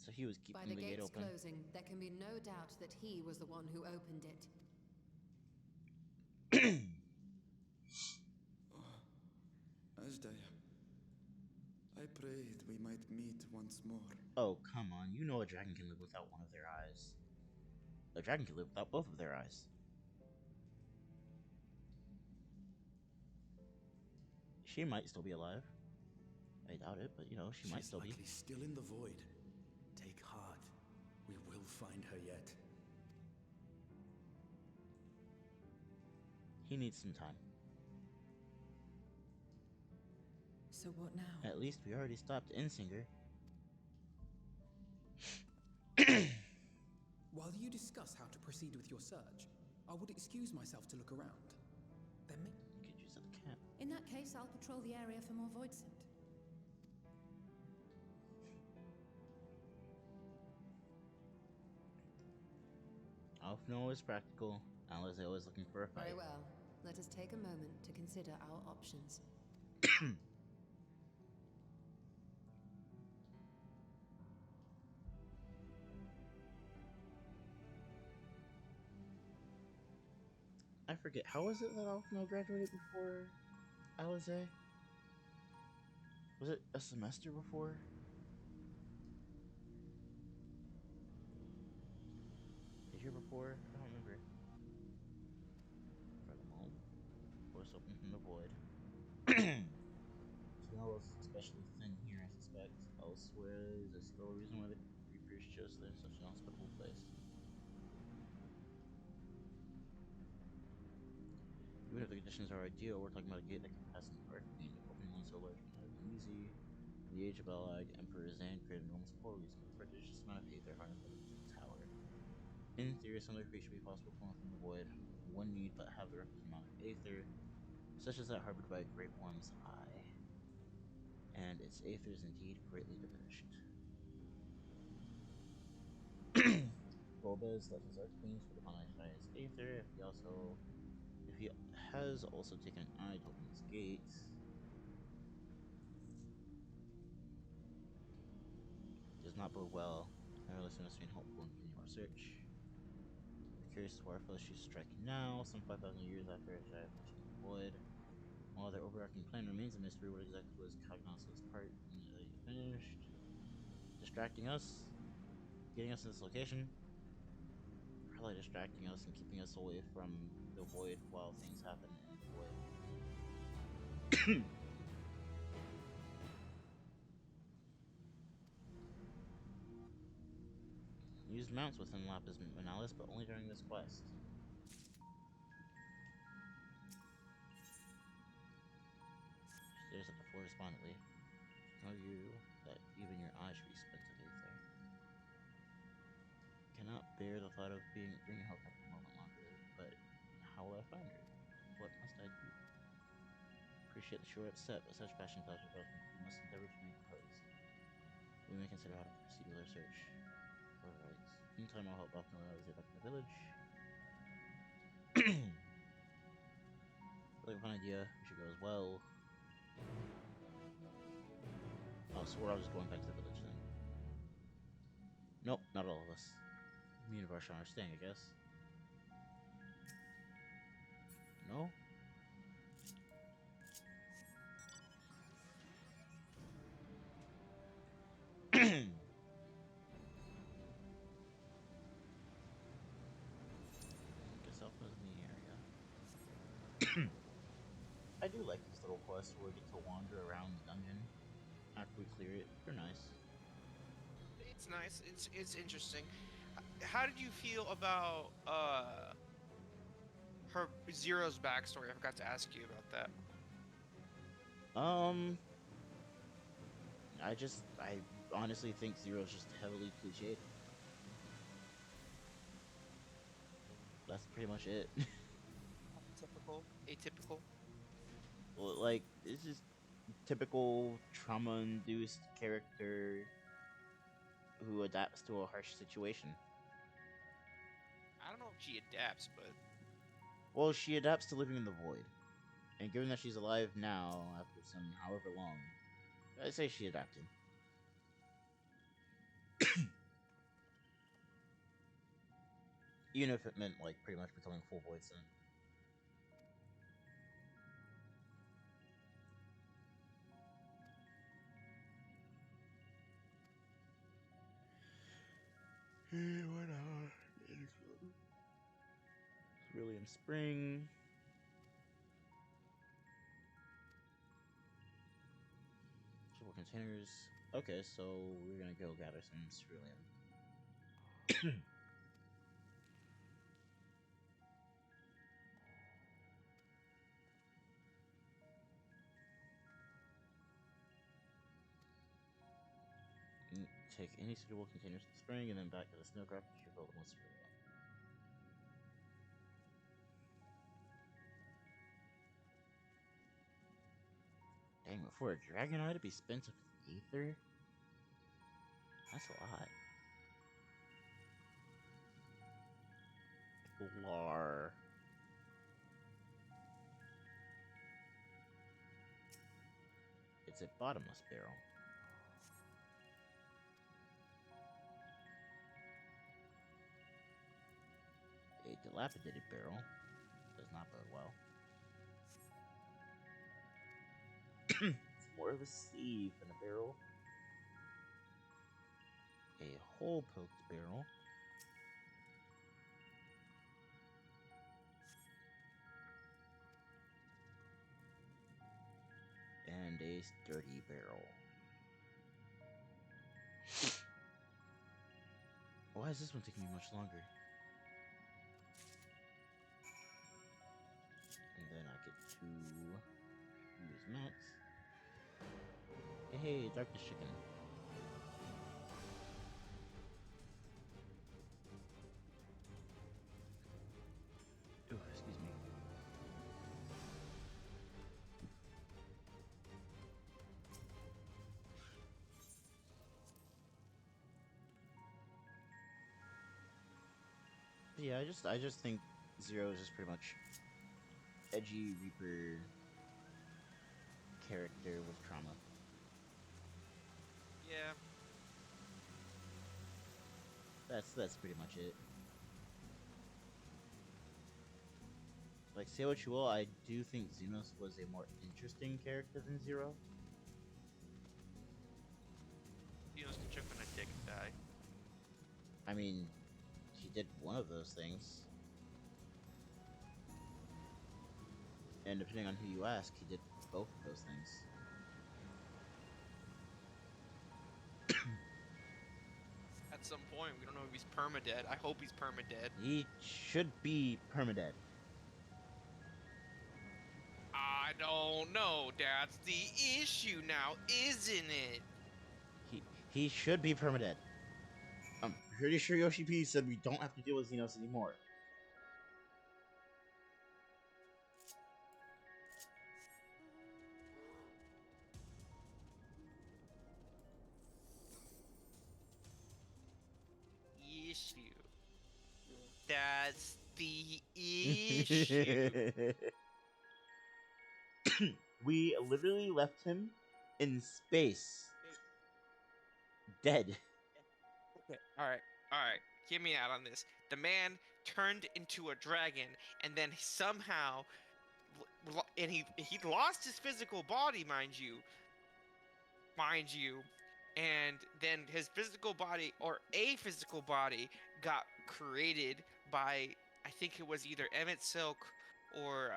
So he was keeping By the the gate gates open. closing, there can be no doubt that he was the one who opened it. Ashdaya, I prayed we might meet once more. Oh, come on. You know a dragon can live without one of their eyes. A dragon can live without both of their eyes. She might still be alive. I doubt it, but you know, she might still be. She's still in the void. Take heart. We will find her yet. He needs some time. So what now? At least we already stopped Insinger. While you discuss how to proceed with your search, I would excuse myself to look around. There may... You could use the camp. In that case, I'll patrol the area for more void scent. Alphno is practical. Alizael is looking for a fight. Very well. Let us take a moment to consider our options. I forget. How was it that Alphno graduated before Alizael? Was it a semester before? A year before? I don't remember. For the moment. Force open from the void. So now scroll is especially thin here, I suspect. Elsewhere, is there still a reason why the Reapers chose there such an hospitable place? Even if the conditions are ideal, we're talking about a gate that can pass an arcane. Opening one so large can not have been easy. In the age of Allied, Emperor Zan created enormous portals with a prodigious amount of aether harnessed by the tower. In theory, similar feat should be possible from within the void. One need but have the requisite amount of aether, such as that harbored by a great worm's eye. And its aether is indeed greatly diminished. Golbez left his archqueens for the Panayashai's aether. If he has also taken an eye to open this gate. Does not bode well. Nevertheless, we must remain hopeful and continue our search. We're curious to where she's striking now, some 5,000 years after Ashai finished the void. While their overarching plan remains a mystery, what exactly was Cognos's part in the finished? Distracting us? Getting us to this location? Probably distracting us and keeping us away from the void while things happen in the void. Used mounts within Lapis Manalis, but only during this quest. Stares at the floor despondently. Tell you that even your eyes should be spent to aether. Cannot bear the thought of bringing Hellcat for a moment longer, but how will I find her? What must I do? Appreciate that you are upset, but such passion thoughts are broken. We must endeavor to make repose. We may consider how to proceed with our search. Alright. Meantime, I'll help Balkan as they back in the village. Really fun idea. We should go as well. Oh, so we're all just going back to the village then. Nope, not all of us. Me and Varshan are staying, I guess. No? Guess Alpha's in the area. I do like these little quests where we get to wander around the dungeon after we clear it. They're nice. It's nice. It's interesting. How did you feel about her Zero's backstory? I forgot to ask you about that. I honestly think Zero's just heavily cliched. That's pretty much it. Atypical. Well, like, it's just typical trauma-induced character who adapts to a harsh situation. I don't know if she adapts, but Well, she adapts to living in the void. And given that she's alive now, after some however long, I'd say she adapted. Even if it meant, like, pretty much becoming full void sin. It's really in spring. Triple containers. Okay, so we're gonna go gather some cerulean. Take any suitable containers to the spring and then back to the snowcraft to refill the most cerulean. Dang, before a dragon eye to be spent with aether? That's a lot. Lar. It's a bottomless barrel. A dilapidated barrel. Does not bode well. It's more of a sleeve than a barrel. A hole-poked barrel. And a nice dirty barrel. Why is this one taking me much longer? And then I get to use Max. Hey, Darkness Chicken. Oh, excuse me. Yeah, I just think Zero is just pretty much edgy Reaper character with trauma. Yeah. That's pretty much it. Like, say what you will, I do think Xenos was a more interesting character than Zero. Xenos can choke on a dick and die. I mean, he did one of those things. And depending on who you ask, he did both of those things. At some point, we don't know if he's permadead. I hope he's permadead. He should be permadead. I don't know. That's the issue now, isn't it? He should be permadead. I'm pretty sure Yoshi P said we don't have to deal with Xenos anymore. Issue. That's the issue. We literally left him in space. Dead. Okay, alright. Hear me out on this. The man turned into a dragon, and then somehow, and he lost his physical body, mind you, and then his physical body, or a physical body, got created by, I think it was either Emmett Silk or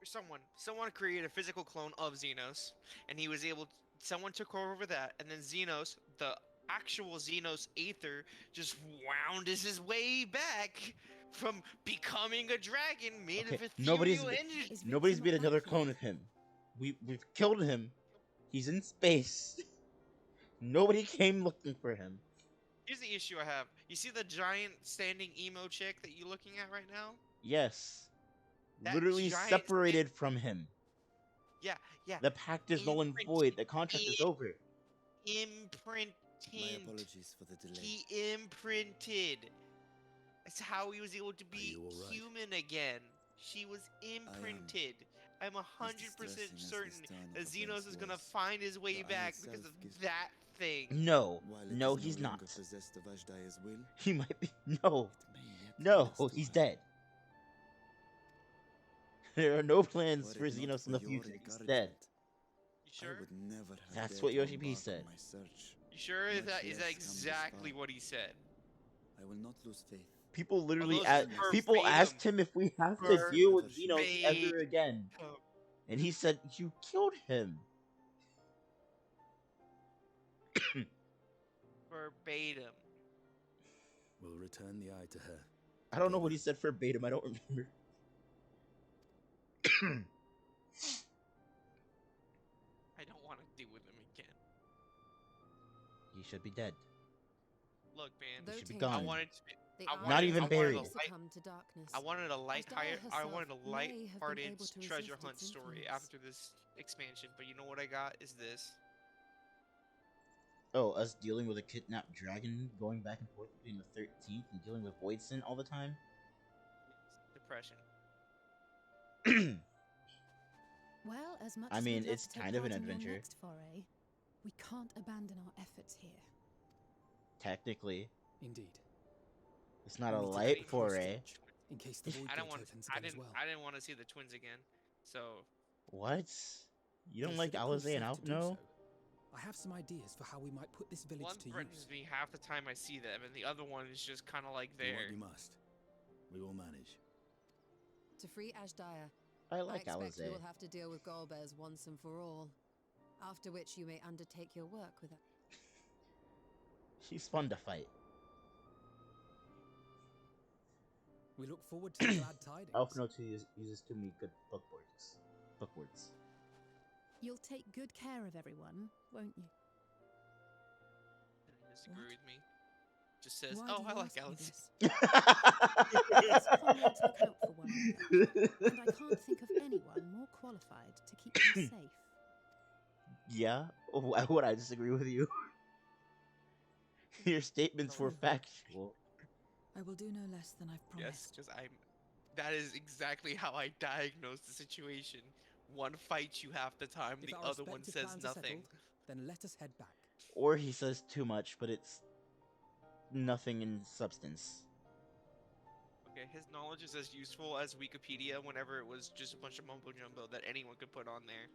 someone created a physical clone of Xenos, and he was able. Someone took over that, and then Xenos, the actual Xenos Aether, just wound his way back from becoming a dragon made of ethereal energy. Nobody's made another clone of him. We've killed him. He's in space. Nobody came looking for him. Here's the issue I have. You see the giant standing emo chick that you're looking at right now? Yes. That Literally separated from him. Yeah. The pact is null and void. The contract is over. Imprinted. My apologies for the delay. He imprinted. That's how he was able to be human again. She was imprinted. I'm 100% certain that Xenos is gonna find his way back because of that thing. No, he's not. He might be. No, he's dead. There are no plans for Xenos in the future. He's dead. You sure? That's what Yoshi P said. You sure is that exactly what he said? I will not lose faith. People literally asked him if we have to deal with Xenos ever again. And he said, you killed him. Verbatim. We'll return the eye to her. I don't know what he said verbatim. I don't remember. I don't want to deal with him again. He should be dead. Look, man. He should be gone. I wanted to be, not even buried. I wanted a light-hearted treasure hunt story after this expansion, but you know what I got is this. Oh, us dealing with a kidnapped dragon, going back and forth between the 13th, and dealing with Voidson all the time? Depression. Well, as much I mean, as we'd love it's to take kind of an part in your adventure. next foray, we can't abandon our efforts here. Technically. Indeed. It's not a light foray. In case the void I didn't want to see the twins again. So. What? You don't like Alize and Alphino? I have some ideas for how we might put this village One to threatens use. me half the time I see them, and the other one is just kind of like there. We must. We will manage. To free Ashdaya, I like expect Alizé. you will have to deal with Golbez once and for all. After which you may undertake your work with her. She's fun to fight. We look forward to the glad tidings. Elf Notes uses too many good bookwords. You'll take good care of everyone, won't you? Disagree with me. Just says, Why "Oh, do I you like ask me Alice." this? Yes, comrades look out for one another, and I can't think of anyone more qualified to keep them safe. Yeah? Why would I disagree with you? Your statements were True. factual. I will do no less than I've Yes, promised. because that is exactly how I diagnose the situation. One fights you half the time, If the our other one respective says plans are nothing. settled, then let us head back. Or he says too much, but it's nothing in substance. Okay, his knowledge is as useful as Wikipedia whenever it was just a bunch of mumbo jumbo that anyone could put on there.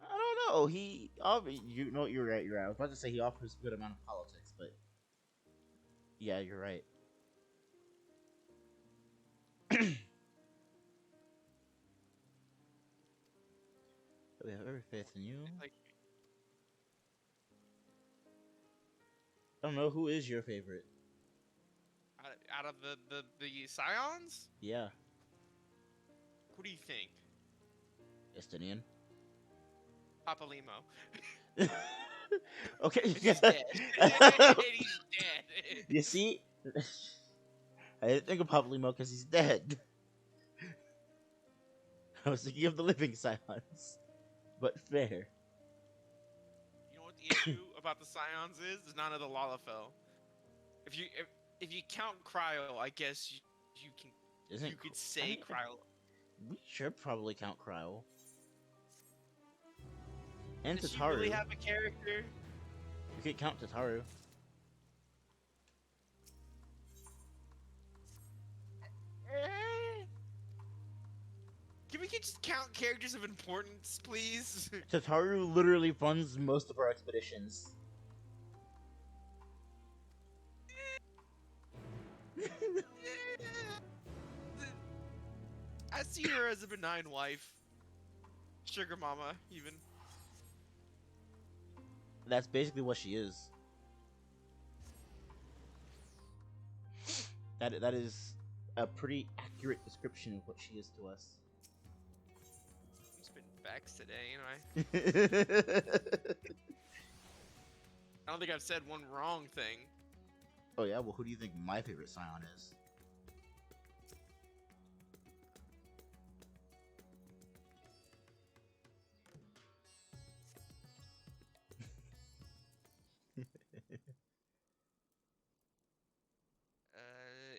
I don't know. You're right. You're right. I was about to say he offers a good amount of politics, but yeah, you're right. We have every faith in you. Like, I don't know, who is your favorite? out of the Scions, Yeah, who do you think? Estinian. Papalimo. Okay, He's dead. He's dead. You see, I didn't think of Pablimo because he's dead. I was thinking of the living Scions, but fair. You know what the issue about the Scions is? There's none of the Lalafell. If you count Cryo, I guess you can. Isn't You could say Cryo. We should probably count Cryo. And Does she Tataru. really have a character? You could count Tataru. Can we just count characters of importance, please? Tataru literally funds most of our expeditions. I see her as a benign wife. Sugar mama, even. That's basically what she is. That is a pretty accurate description of what she is to us. I'm spitting facts today, you know. I don't think I've said one wrong thing. Oh yeah, well who do you think my favorite Scion is?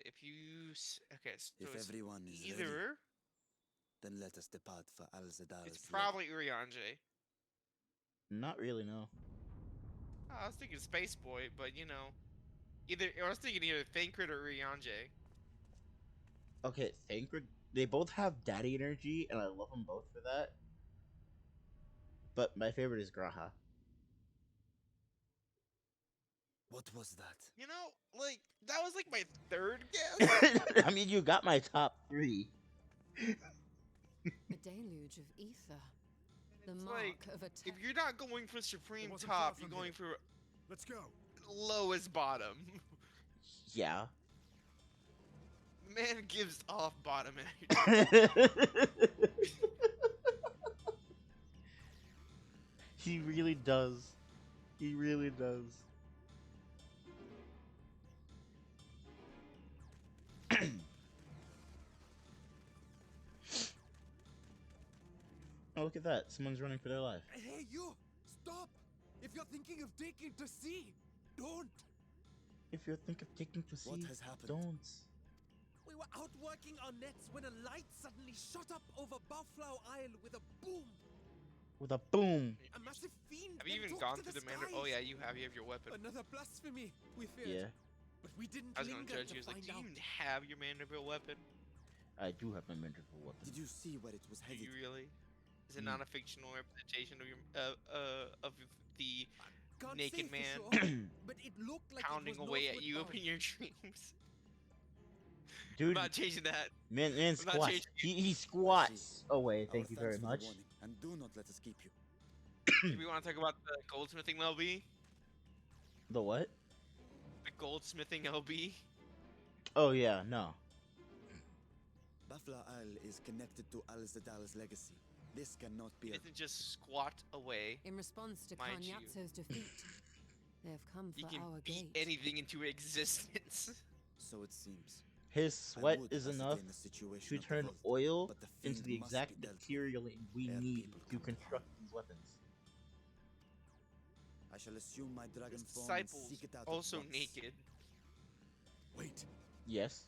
If you okay, so If it's everyone is ready, either then let us depart for Al-Zadar. it's probably Urianger. Not really, no. I was thinking Space Boy, but you know, I was thinking either Thancred or Urianger. Okay, Thancred, they both have daddy energy, and I love them both for that. But my favorite is Graha. What was that? You know, like that was like my third guess. I mean, you got my top 3. A deluge of ether. The It's mark like, of a if you're not going for supreme wasn't far top, from you're going here. for Let's go. lowest bottom. Yeah. Man gives off bottom energy. He really does. He really does. Oh, look at that. Someone's running for their life. Hey, you! Stop! If you're thinking of taking to sea, don't! If you think of taking to sea, What has happened? don't. We were out working our nets when a light suddenly shot up over Buffalo Isle with a boom. With a boom. A massive fiend. Have you then even took gone to through the skies. Oh yeah, you have your weapon. Another blasphemy, we feared. Yeah, But we didn't I was gonna linger judge to you. I was like, find do you out. even have your Manderville weapon? I do have my mandible weapon. Did you see where it was Do headed? you really? Is it Mm. not a fictional representation of your of the Can't naked say man for sure, but it looked like pounding it was away at northward you bound. in your dreams? I'm Dude, not changing that. man I'm not squats. changing He squats away. Our Thank you very thanks for the much. warning, and do not let us keep you. Do we want to talk about the goldsmithing LB? The what? The goldsmithing LB? Oh yeah, no. Bafla Al is connected to Al Zadal's legacy. This cannot be He a... doesn't just squat away. In response to Mind you. Kanyatso's defeat, they have come He for can our beat gate. anything into existence. So it seems. His I sweat would is enough ascertain the situation to of the turn vault, oil but the into fiend the must exact be dealt with material we ere need people to come to construct these weapons. I shall assume my dragon His form and disciples seek it out also at once. naked. Wait, Yes.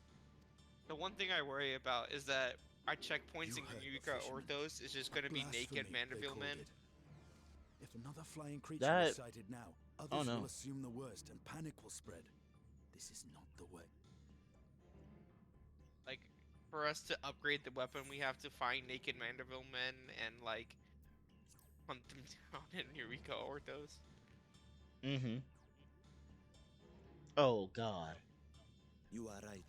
The one thing I worry about is that our checkpoints You in heard the Eureka fisherman. Orthos is just going to be naked blasphemy, they Manderville called men. it. If another flying creature That- is sighted now, Oh, others no. will assume the worst and panic will spread. This is not the way. Like, for us to upgrade the weapon, we have to find naked Manderville men and, like, hunt them down in Eureka Orthos. Mm-hmm. Oh god. You are right.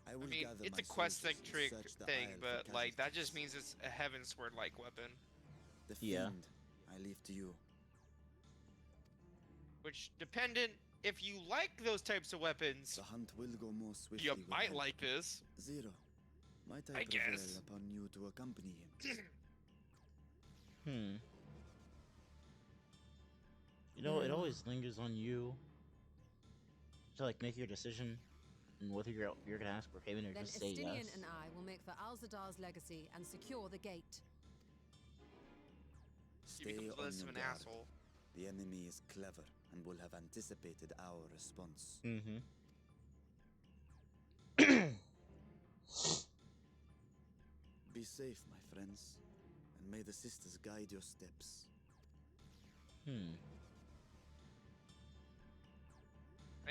I will I mean, gather it's my a quest soldiers and trick search the thing, Isle but, for like, that just casualties. means it's a Heavensward-like weapon. The Yeah. fiend, I leave to you. Which, dependent, if you like those types of weapons, The hunt will go more swiftly. you with might help. like this. Zero. Might I I prevail guess. upon you to accompany him? You know, it always lingers on you to like make your decision and whether you're gonna ask for payment or Then just say Estinian yes. and I will make for Alzadar's legacy and secure the gate. He Stay becomes on less your of an guard. asshole. The enemy is clever and will have anticipated our response. Mm-hmm. Be safe, my friends, and may the sisters guide your steps. I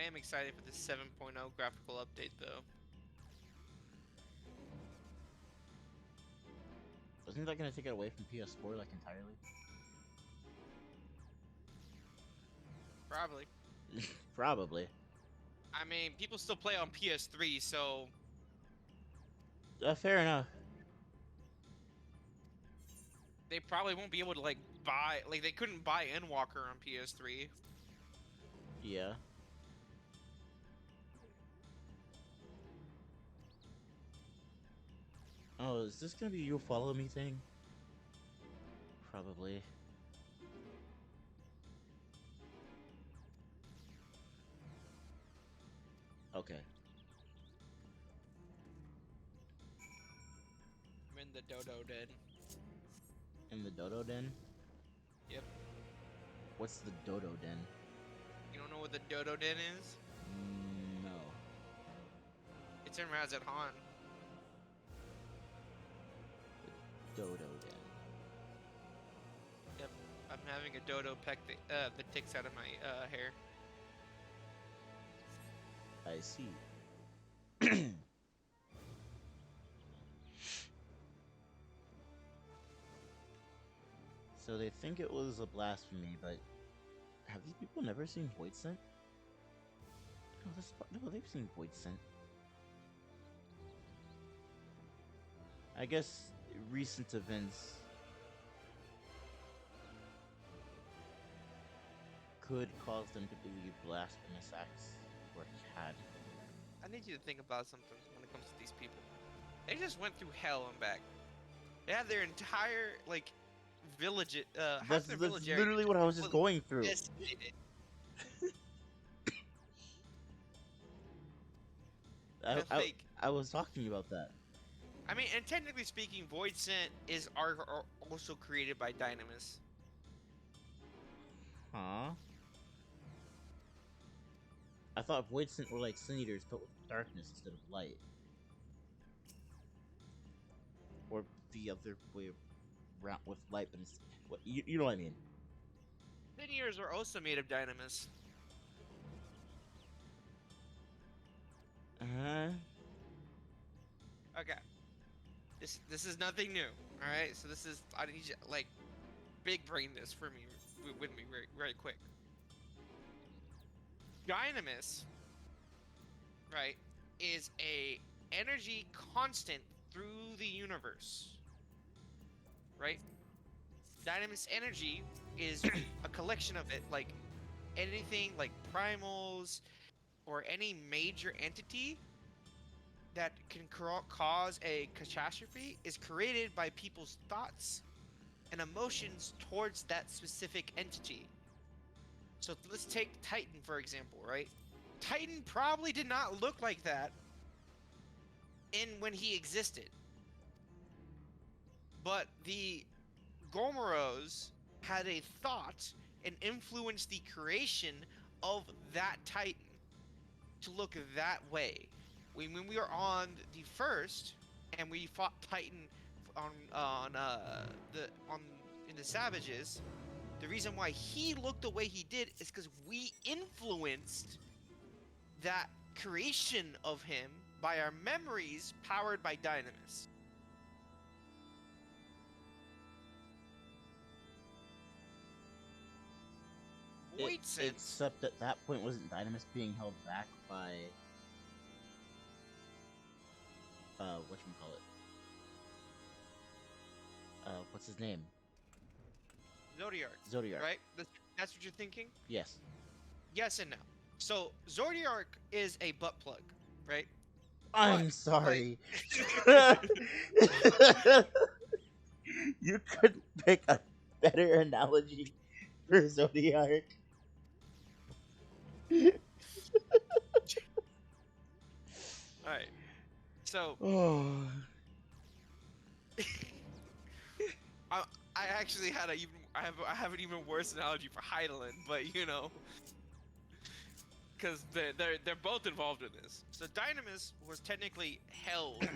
am excited for the 7.0 graphical update, though. Isn't that gonna take it away from PS4 like entirely? Probably. Probably. I mean, people still play on PS3, so Fair enough. they probably won't be able to, like, buy... Like, they couldn't buy Endwalker on PS3. Yeah. Oh, is this gonna be you follow me thing? Probably. Okay. I'm in the Dodo Den. In the Dodo Den? Yep. What's the Dodo Den? You don't know what the Dodo Den is? No. It's in Razet Han. Dodo Den. Yep. I'm having a dodo peck the ticks out of my hair. I see. So they think it was a blasphemy, but have these people never seen Void Scent? No, they've seen Void Scent. I guess recent events could cause them to believe blasphemous acts were had. I need you to think about something when it comes to these people. They just went through hell and back. They have their entire, like, village, half That's their village area literally what I was just completely going through. decimated. Like, I was talking about that. I mean, and technically speaking, Void Scent is are also created by Dynamis. Huh? I thought Void Scent were like Sin Eaters, but with darkness instead of light. Or the other way around with light, but instead, what, you know what I mean? Linears are also made of Dynamis. Okay. This is nothing new. All right. So this is I need you like big brain this for me with me very quick. Dynamis right, is a energy constant through the universe, right? Dynamis energy is a collection of it, like anything like primals or any major entity that can cause a catastrophe is created by people's thoughts and emotions towards that specific entity. So let's take Titan for example, right? Titan probably did not look like that when he existed. But the Gomoros had a thought and influenced the creation of that Titan to look that way. When we were on the first and we fought Titan in the Savages, the reason why he looked the way he did is because we influenced that creation of him by our memories powered by Dynamis. Except at that point, wasn't Dynamis being held back by whatchamacallit? What's his name? Zodiark. Right? That's what you're thinking? Yes. Yes and no. So Zodiark is a butt plug, right? I'm sorry. You couldn't pick a better analogy for Zodiark. Alright. So I actually had I have an even worse analogy for Heidelin, but you know, because they're both involved in this. So Dynamis was technically held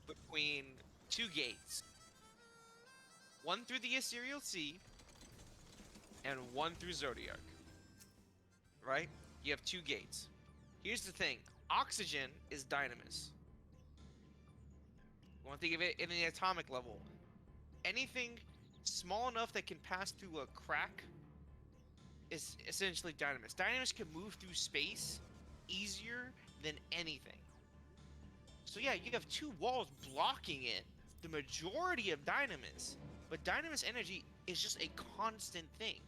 between two gates, one through the Ethereal Sea and one through Zodiark. Right? You have two gates. Here's the thing: oxygen is Dynamis. You want to think of it in the atomic level. Anything small enough that can pass through a crack is essentially Dynamis. Dynamis can move through space easier than anything. So yeah, you have two walls blocking it, the majority of Dynamis, but Dynamis energy is just a constant thing.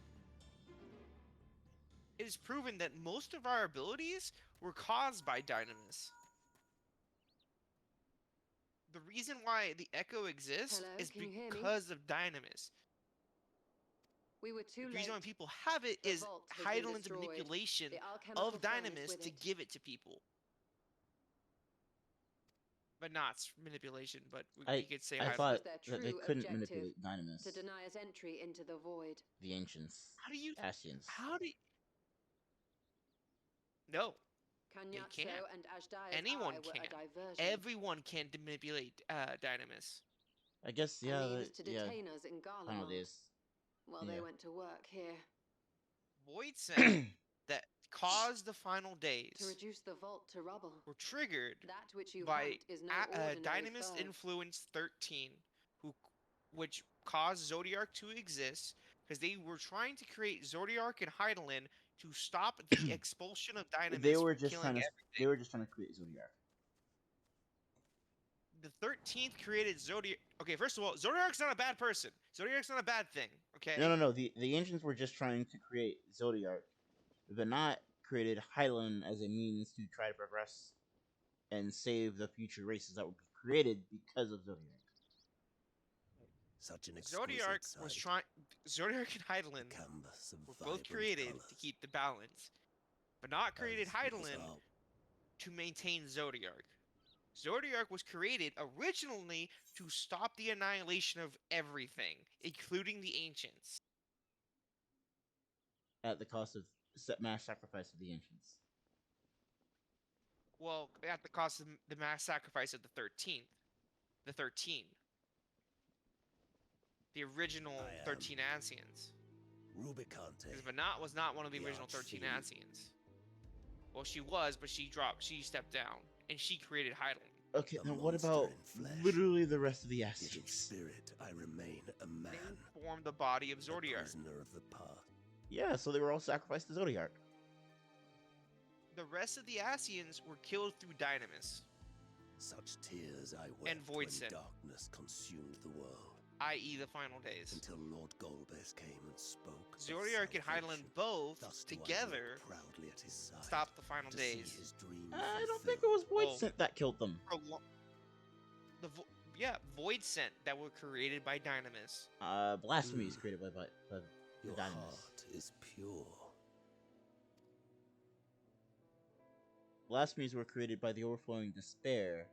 It is proven that most of our abilities were caused by Dynamis. The reason why the Echo exists is because of Dynamis. We were too The reason why late. people have it The is vault has been Heidelin's destroyed. manipulation The alchemical of furnace Dynamis with to it. give it to people. But not manipulation, but we could say I Heidelin. thought their that they true couldn't objective, manipulate Dynamis. to deny us entry into the void. The ancients. How do you? Ascians. How do you? No. Kanyatso can't. and Ashdaya's Anyone eye were can. a diversion. Everyone can manipulate Dynamis. I guess A yeah. means to Yeah. detain us in Final Garlemald. days. While Yeah. they went to work here. Void Sen that caused the final days To reduce the vault to rubble. were triggered That which you by hunt is no ordinary Dynamis foe. Influence 13, which caused Zodiark to exist because they were trying to create Zodiark and Heidelin to stop the expulsion of Dynamis They were from just killing trying to. everything. They were just trying to create Zodiark. The 13th created Zodiark. Okay, first of all, Zodiark's not a bad person. Zodiark's not a bad thing. Okay. No. The ancients were just trying to create Zodiark. The not created Hylan as a means to try to progress and save the future races that would be created because of Zodiark. Such an exquisite Zodiark was sight. trying. Zodiark and Heidelin Canvas of were both vibrant created colours. to keep the balance, but not created As with us Heidelin all. to maintain Zodiark. Zodiark was created originally to stop the annihilation of everything, including the ancients. At the cost of mass sacrifice of the ancients. Well, at the cost of the mass sacrifice of the 13th. The 13. The original I am 13 Ascians. Rubicante. Because Manat was not one of the The original 13 Archfiend. Ascians. Well, she was, but she stepped down. And she created Heidelin. Okay, A then what monster about in flesh. literally the rest of the Yet in Ascians? spirit, I remain a man. They formed the body of A Zodiark. prisoner of the past. Yeah, so they were all sacrificed to Zodiark. the rest of the Ascians were killed through Dynamis, Such tears I wept And when Voidson. darkness consumed the world, i.e., the final days. until Lord Golbez came and spoke. of Zodiark and Highland salvation. both Thus do I walk together proudly at his side stopped the final to see days. his dream I don't think it fulfilled. was Well, Voidsent that killed them. Void Scent that were created by Dynamis. Blasphemy is created by the Your Dynamis. heart is pure. Blasphemies were created by the overflowing despair.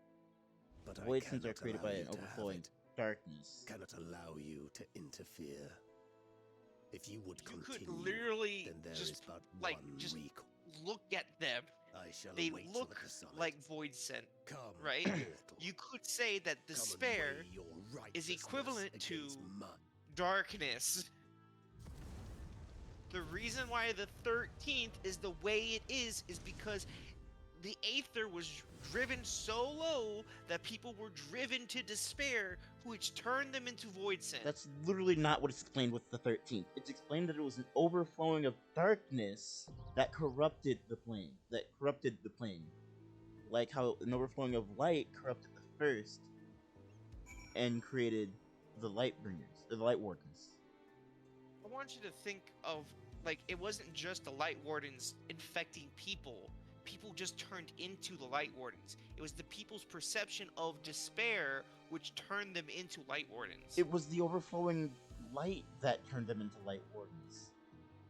But I Void Scents are cannot created allow by you an to have overflowing it. darkness. Cannot allow you to interfere. If you would You continue, could literally then there just is but like one just recourse. look at them. I shall They await you look at the summit. like Void Scent, Come, right? mortal. You could say that Come and despair weigh your is righteousness equivalent to against mine. darkness. The reason why the 13th is the way it is because the Aether was driven so low that people were driven to despair, which turned them into Void Scent. That's literally not what it's explained with the 13th. It's explained that it was an overflowing of darkness that corrupted the plane. Like how an overflowing of light corrupted the first and created the Lightbringers, the Light Wardens. I want you to think of, like, it wasn't just the Light Wardens infecting people. People just turned into the Light Wardens. It was the people's perception of despair which turned them into Light Wardens. It was the overflowing light that turned them into Light Wardens.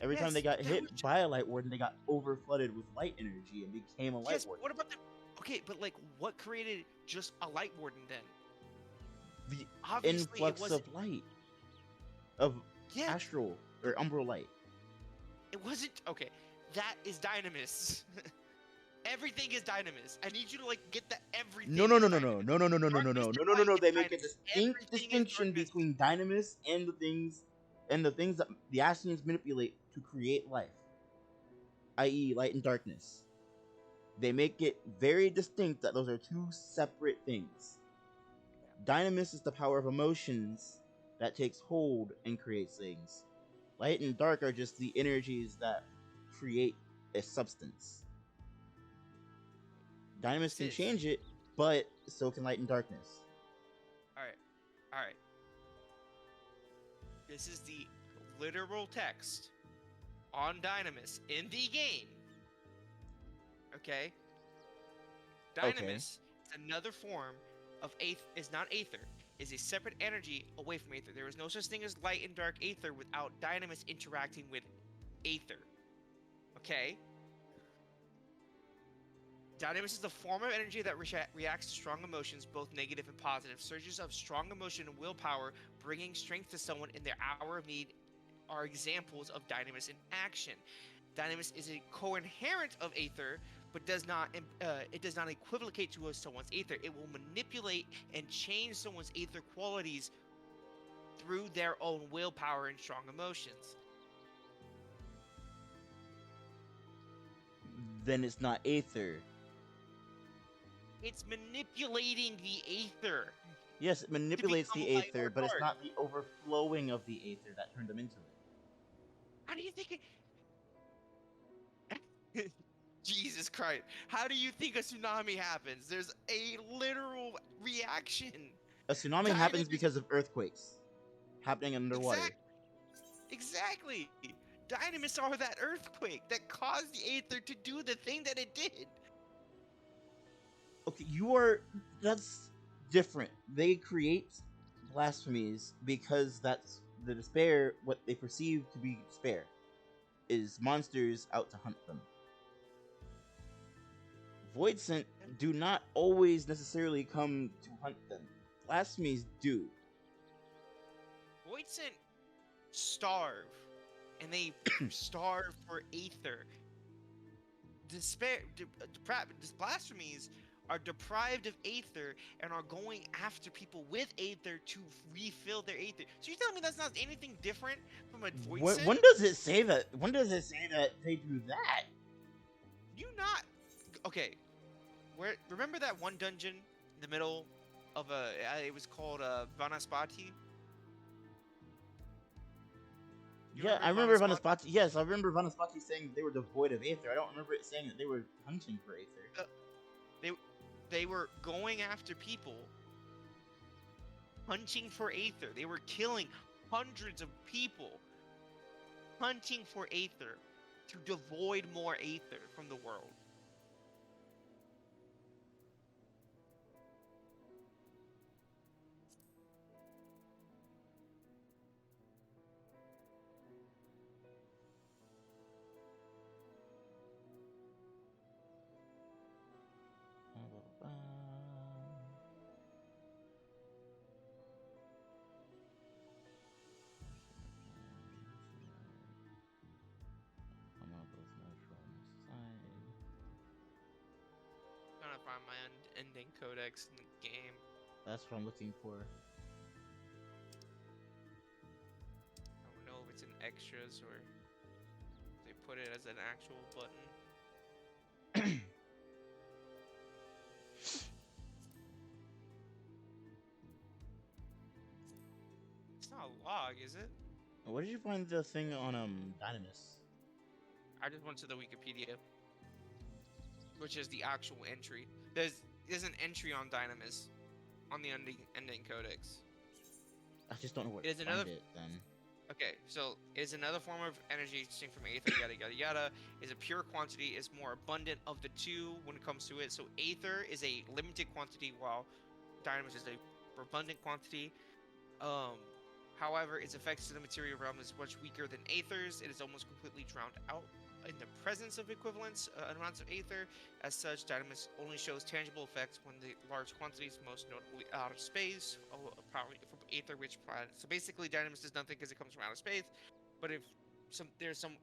Every time Yes, they got that hit was by a Light Warden, they got overflooded with light energy and became a Light Yes, Warden. what about the... Okay, but, like, what created just a Light Warden then? The Obviously, influx it wasn't... of light. Of Yeah, astral or umbral light. it wasn't... Okay, that is Dynamis. Everything is Dynamis. I need you to, like, get that everything No. is Dynamis. Darkness They is make a Dynamis. distinct Everything is distinction Dynamis. between Dynamis and the things that the Ascians manipulate to create life, i.e., light and darkness. They make it very distinct that those are two separate things. Dynamis is the power of emotions that takes hold and creates things. Light and dark are just the energies that create a substance. Dynamis can Sis. change it, but so can light and darkness. Alright. This is the literal text on Dynamis in the game. Okay? Dynamis is another form of Aether, is not Aether, is a separate energy away from Aether. There is no such thing as light and dark Aether without Dynamis interacting with Aether. Okay? Dynamis is the form of energy that reacts to strong emotions, both negative and positive. Surges of strong emotion and willpower, bringing strength to someone in their hour of need, are examples of Dynamis in action. Dynamis is a co-inherent of Aether, but does not equivocate to someone's Aether. It will manipulate and change someone's Aether qualities through their own willpower and strong emotions. Then it's not Aether. It's manipulating the Aether. Yes, it manipulates the become light Aether, or but it's dark. not the overflowing of the Aether that turned them into it. How do you think it... Jesus Christ. How do you think a tsunami happens? There's a literal reaction. A tsunami happens because of earthquakes happening underwater. Exactly. Dynamis are that earthquake that caused the Aether to do the thing that it did. Okay, that's different. They create blasphemies because that's the despair, what they perceive to be despair, is monsters out to hunt them. Voidsent do not always necessarily come to hunt them. Blasphemies do. Voidsent starve, and they starve for Aether. Blasphemies are deprived of Aether and are going after people with Aether to refill their Aether. So you're telling me that's not anything different from a Voidsent? When does it say that? When does it say that they do that? You not... Okay. Remember that one dungeon in the middle of it was called Vanaspati? Yeah, I remember Vanaspati. Yes, I remember Vanaspati saying that they were devoid of aether. I don't remember it saying that they were hunting for aether. They were going after people, hunting for aether. They were killing hundreds of people, hunting for aether to devoid more aether from the world. Trying to find my ending codex in the game. That's what I'm looking for. I don't know if it's in extras or they put it as an actual button. It's not a log, is it? Where did you find the thing on Dynamis? I just went to the Wikipedia, which is the actual entry. There's an entry on Dynamis, on the ending codex. I just don't know where It is to another- find it then. Okay, so is another form of energy distinct from aether, yada yada yada. Is a pure quantity, is more abundant of the two when it comes to it. So aether is a limited quantity, while Dynamis is a abundant quantity. However, its effects to the material realm is much weaker than aether's. It is almost completely drowned out in the presence of equivalents amounts of aether. As such, Dynamis only shows tangible effects when the large quantities, most notably out of space, apparently from aether-rich planets. So basically, Dynamis does nothing because it comes from outer space. But if there's some,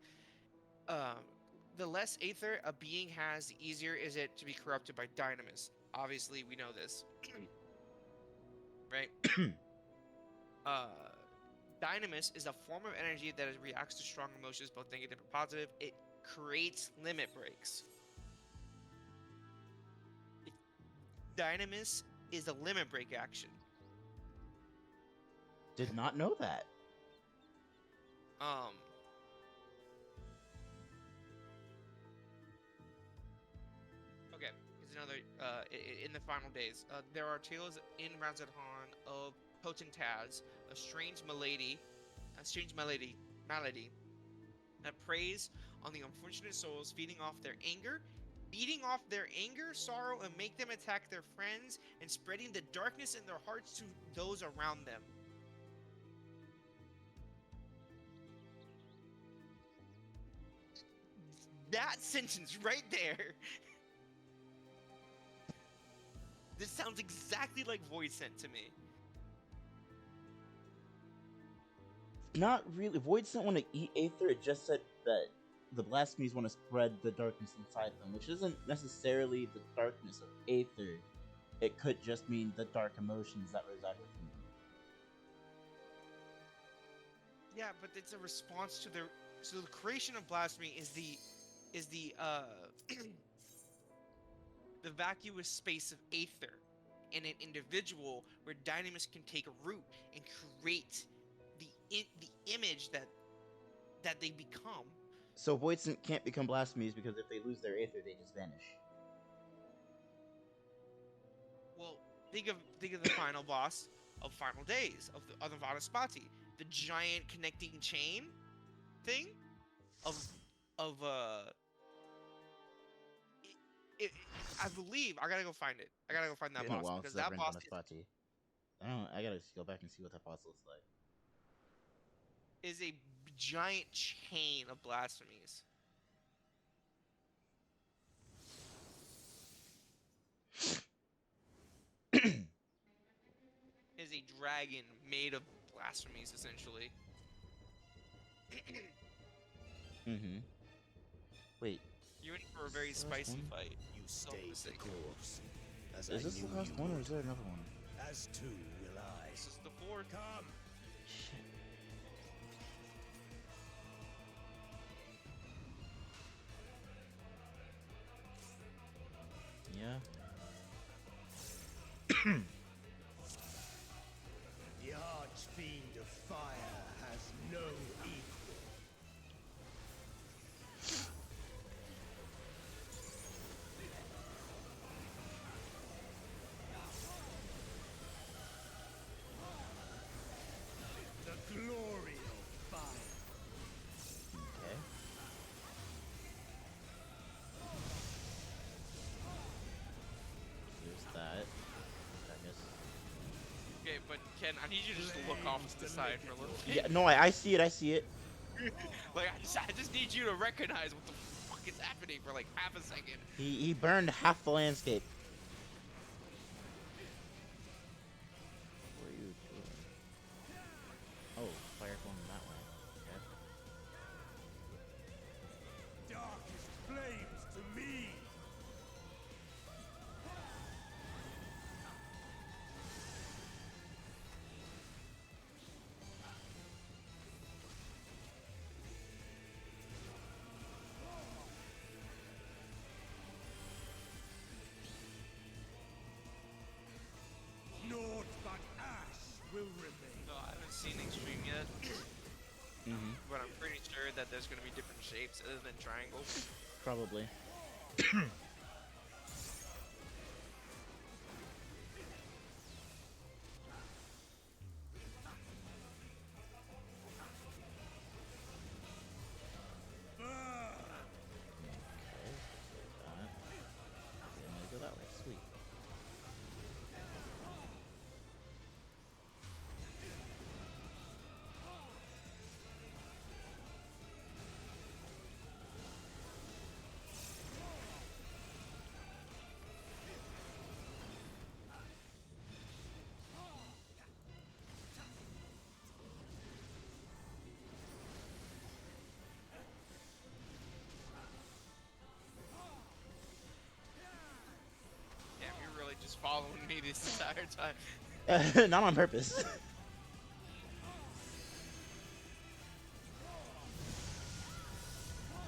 the less aether a being has, the easier is it to be corrupted by Dynamis. Obviously, we know this, right? Dynamis is a form of energy that reacts to strong emotions, both negative and positive. It creates limit breaks. Dynamis is a limit break action. Did not know that. Okay, here's another. In the final days, there are tales in Razadhan of Potentaz, a strange malady that preys on the unfortunate souls, feeding off their anger, sorrow, and make them attack their friends, and spreading the darkness in their hearts to those around them. That sentence right there. This sounds exactly like Void Sent to me. Not really. Void didn't want to eat aether. It just said that the blasphemies want to spread the darkness inside them, which isn't necessarily the darkness of aether. It could just mean the dark emotions that reside within them. Yeah, but it's a response to their. So the creation of blasphemy is the the vacuous space of aether in an individual where Dynamis can take root and create the image that they become. So Voidsent can't become blasphemies because if they lose their aether, they just vanish. Well, think of the final boss of Final Days of the Vanaspati, the giant connecting chain thing of I believe I gotta go find it. I gotta go find that It's been a boss while because since I've that ran boss Vanaspati. I gotta go back and see what that boss looks like. is a giant chain of blasphemies. Is a dragon made of blasphemies, essentially. Mm-hmm. Wait. You're in for a very spicy fight. You stayed the course. As Is I this the knew last you one or would. is there another one? As too will I. This is the fourth. Come. Shit. Yeah. The Archfiend of Fire has no equal. Ken, I need you to just look off to the side for a little bit. Yeah, no, I see it. I see it. Like, I just need you to recognize what the fuck is happening for like half a second. He burned half the landscape. What are you doing? Oh, fire going that way. Okay. Darkest flames to me. Naught but ash will remain. No, I haven't seen Extreme yet, but I'm pretty sure that there's gonna be different shapes other than triangles. Probably. Go that way. Sweet. Damn, you're really just following me this entire time. Not on purpose.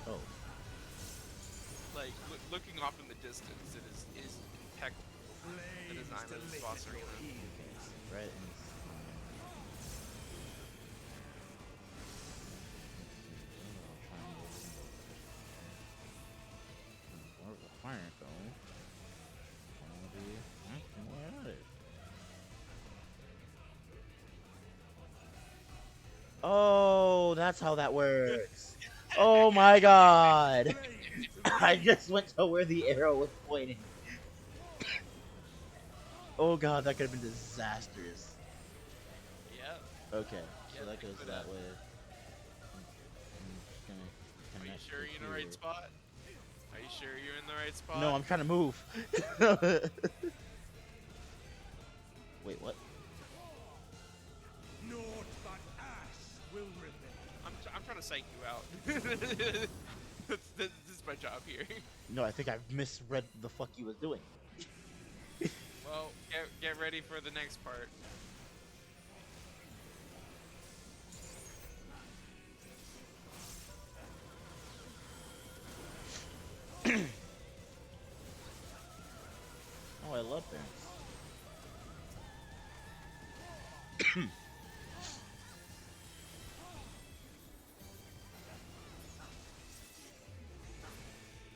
Oh. Like, looking off in the distance, it is impeccable. The design of this boss arena. Right. Where the fire go? Oh, that's how that works. Oh my god. I just went to where the arrow was pointing. Oh god, that could have been disastrous. Yep. Okay, so Yeah, that goes that way. Are you sure you're in the right spot? Are you sure you're in the right spot? No, I'm trying to move. Wait, what? Naught but ash will remain. I'm trying to psych you out. this is my job here. No, I think I've misread the fuck he was doing. Well, get ready for the next part. Oh, I love that.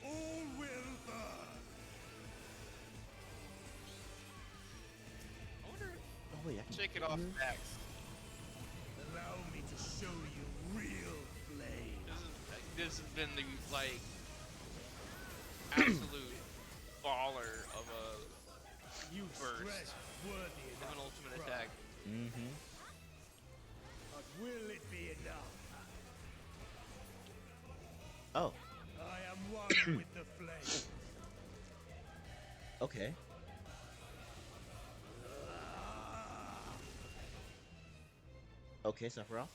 All will burn. I wonder Oh wait, I can shake it off next. Allow me to show you real flame. This has been the like absolute baller of a You burst stress worthy of an enough ultimate to attack. Mm-hmm. But will it be enough? Oh, I am one with the flame. okay. Okay, Sephiroth.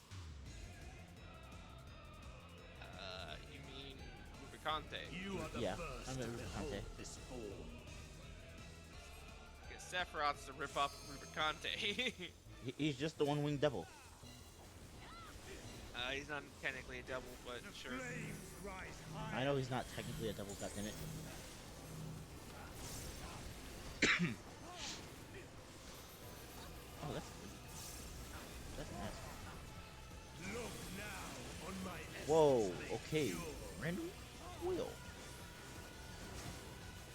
You mean Rubicante? You are the Yeah, first I'm to in behold Rubicante. this form. Because Sephiroth's the rip-off of Rubicante. He's just the one-winged devil. He's not technically a devil, but The sure. flames rise high. I know he's not technically a devil, goddammit. Oh, that's good. That's nice. Look now on my Whoa, essence okay. pure. Random wheel.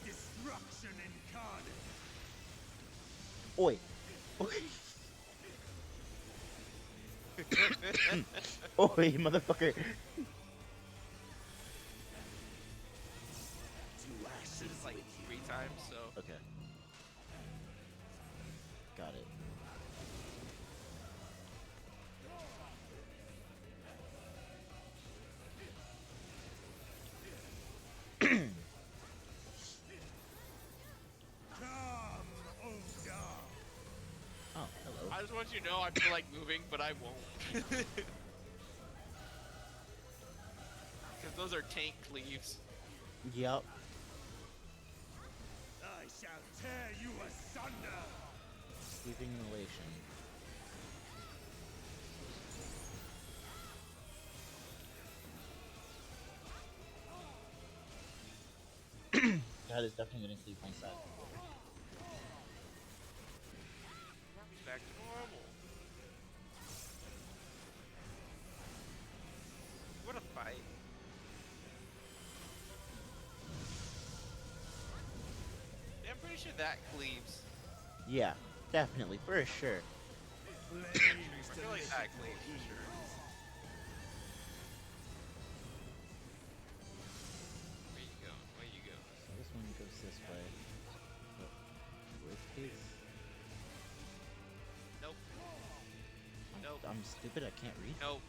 Destruction incarnate. Oi. Okay. Oi, motherfucker. To ashes This is like 3 times, so. Okay. Got it. just want you to know I feel like moving, but I won't. Because those are tank cleaves. Yup. I shall tear you asunder. Sweeping elation. God is definitely gonna sleep on side. Back to normal. What a fight. Yeah, I'm pretty sure that cleaves. Yeah, definitely, for sure. I feel like that cleaves for sure. Where you going? Where you going? So this one goes this way. But worst case, Nope. Nope. I'm stupid. I can't read. Nope.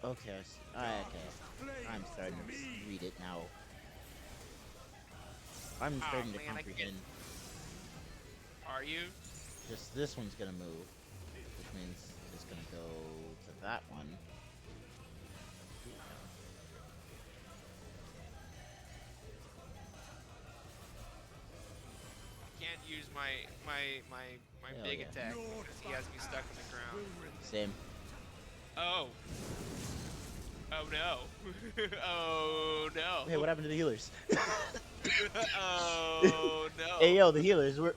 Okay, okay. I'm starting to read it now. I'm starting to man, I comprehend. Are you? Just this one's gonna move, which means it's gonna go to that one. Can't use my Hell big yeah. attack because he has me stuck on the ground. Same. Oh. Oh no. Oh no. Hey, what happened to the healers? Oh no. Hey, yo, the healers, where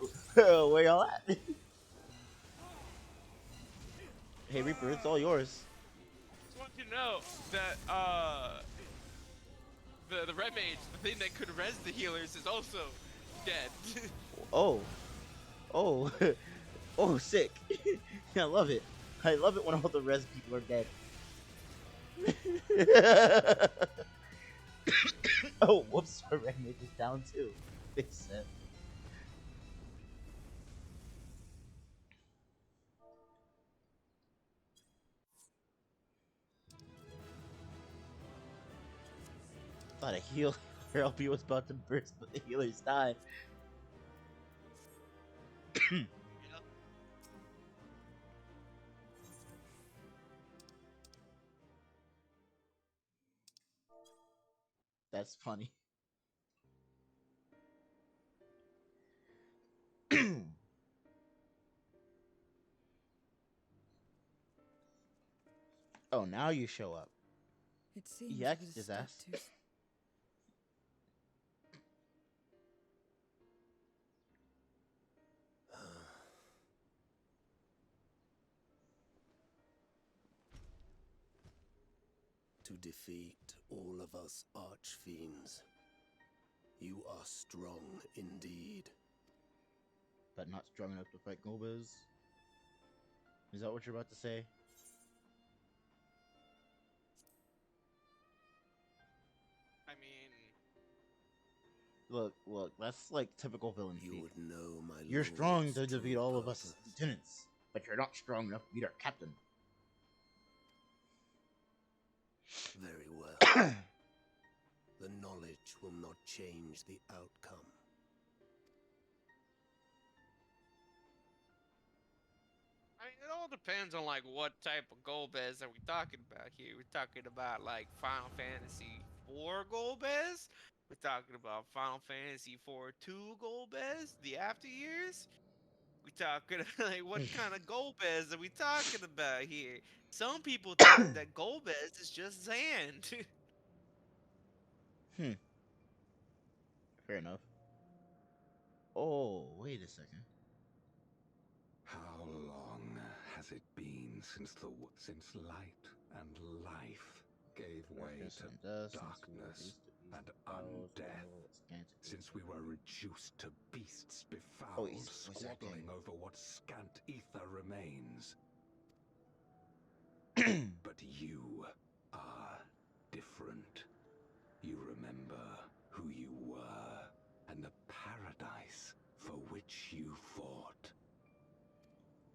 y'all at? Hey, Reaper, it's all yours. Just want you to know that the red mage, the thing that could res the healers, is also dead. Oh. Oh. Oh, sick. I love it. I love it when all the res people are dead. Oh, whoops, our red mage is down too. Big set. Thought a heal LP was about to burst, but the healers died. That's funny. Oh, now you show up. It seems Yeah, it was his stuck ass. to To defeat all of us archfiends, you are strong indeed. But not strong enough to fight Golbez. Is that what you're about to say? I mean, Look, that's like typical villain You speak. would know my You're strong to lord's defeat true all of us purpose. lieutenants, but you're not strong enough to beat our captain. Very well. The knowledge will not change the outcome. I mean, it all depends on like what type of Golbez are we talking about here. We're talking about like Final Fantasy 4 Golbez. We're talking about Final Fantasy 4-2 Golbez, the after years. We talking like what kind of Golbez are we talking about here? Some people think that Golbez is just Zand. Fair enough. Oh, wait a second. How long has it been since light and life gave way Darkness to and dust, darkness and undeath? Since we were reduced to beasts befouled, he's voice acting. squabbling over what scant ether remains. But you are different. You remember who you were and the paradise for which you fought.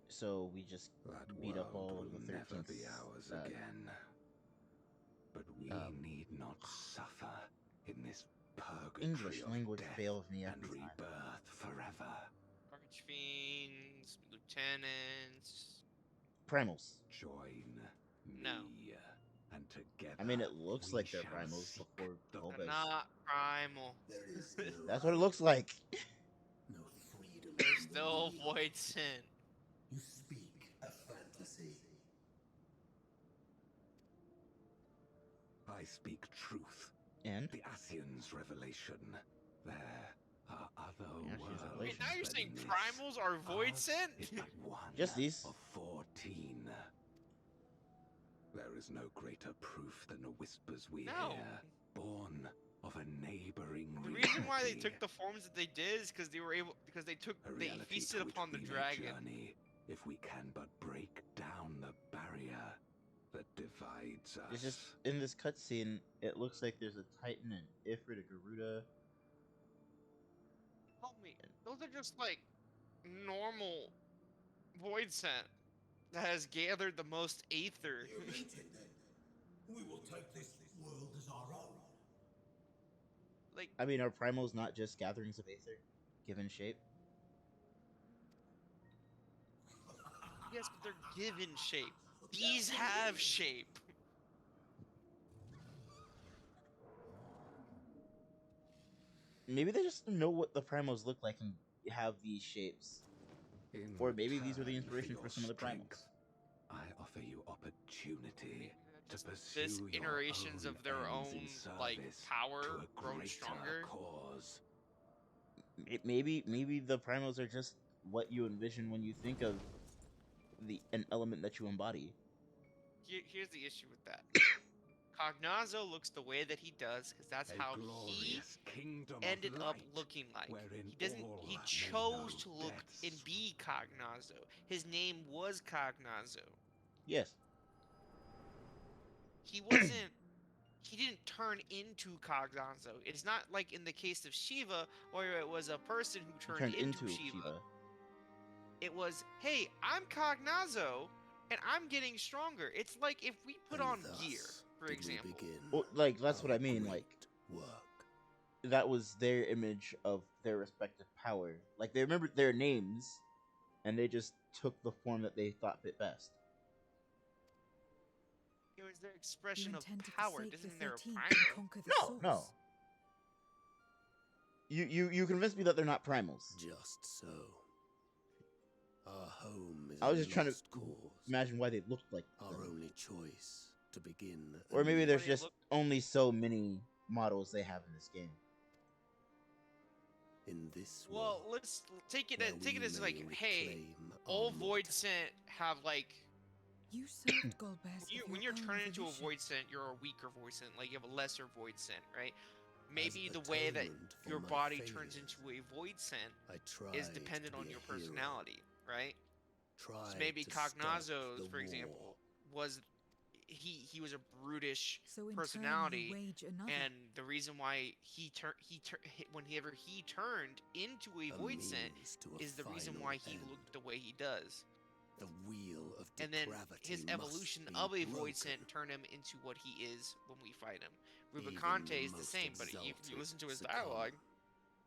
So we just That beat up all world of the will never 13th. be ours again. But we need not suffer in this purgatory English of language death and fails me every time. rebirth forever. Archfiends, lieutenants. Primals. Join No. me, and together I mean, it looks we like they're shall primals seek before the Golbez. They're not primal. There is no That's what it looks like. no freedom. They're from the still wheel. void sent. You speak a fantasy. I speak truth. And The Ascians' revelation. There are other The Ascians' worlds. revelation. Wait, now you're than saying this. primals are void Ours sent? is but one Just these. of 14. There is no greater proof than the whispers we No. hear, born of a neighboring The reason why they reality. took the forms that they did is because A they reality feasted to which upon the we may dragon. journey if we can but break down the barrier that divides us. it's just in this cutscene, it looks like there's a Titan, an Ifrit, a Garuda. Help me. Those are just like normal void sent that has gathered the most aether. You meant it then. We will take this world as our own. Like, I mean, are primals not just gatherings of Aether, given shape? yes, but they're given shape. These have shape. Maybe they just know what the primals look like and have these shapes. In Or maybe these were the return inspiration your for some of the primals. strength, I offer you opportunity to pursue This your iterations own of their ends own in like service power to a grown greater stronger. cause. Maybe the primals are just what you envision when you think of an element that you embody. Here's the issue with that. Cognazzo looks the way that he does because that's A how he glorious kingdom of ended up light, looking like. wherein He doesn't. all He may chose to know look death's and be Cognazzo. His name was Cognazzo. Yes. He wasn't. He didn't turn into Cognazzo. It's not like in the case of Shiva, where it was a person who Turned into into Shiva. It was, hey, I'm Cognazzo, and I'm getting stronger. It's like if we put And on thus gear, for did we example. begin Well, like that's what our I mean. great Like work. that was their image of their respective power. Like they remembered their names, and they just took the form that they thought fit best. It was their You expression of intend to power. forsake Doesn't the mean they're a 13th and primal. conquer the No, source. no. You convinced me that they're not primals. Just so. Our home is I was a just trying to lost cause. imagine why they looked like Our them. only choice to begin. Or maybe anew. there's Why they just look- only so many models they have in this game. in this Well, world. let's take it where take it we as may like, hey, reclaim our all void mortality. sent have like You served Golbez when you're turning into a void sent, you're a weaker void sent. Like you have a lesser void sent, right? Maybe the way that atonement for your my body turns failures, into a void sent I is tried dependent to on be your a hero. personality, right? Tried maybe to stop Cognazzo's, the for example, war. Was he was a brutish So in personality, turn, you wage another. and the reason why whenever he turned into a void sent means to a is the reason final why he end. looked the way he does. The wheel of And then depravity his must evolution be of a broken. void sent turned him into what he is when we fight him. Even Rubicante the is the most same, but if you exalted listen to his succumb. dialogue,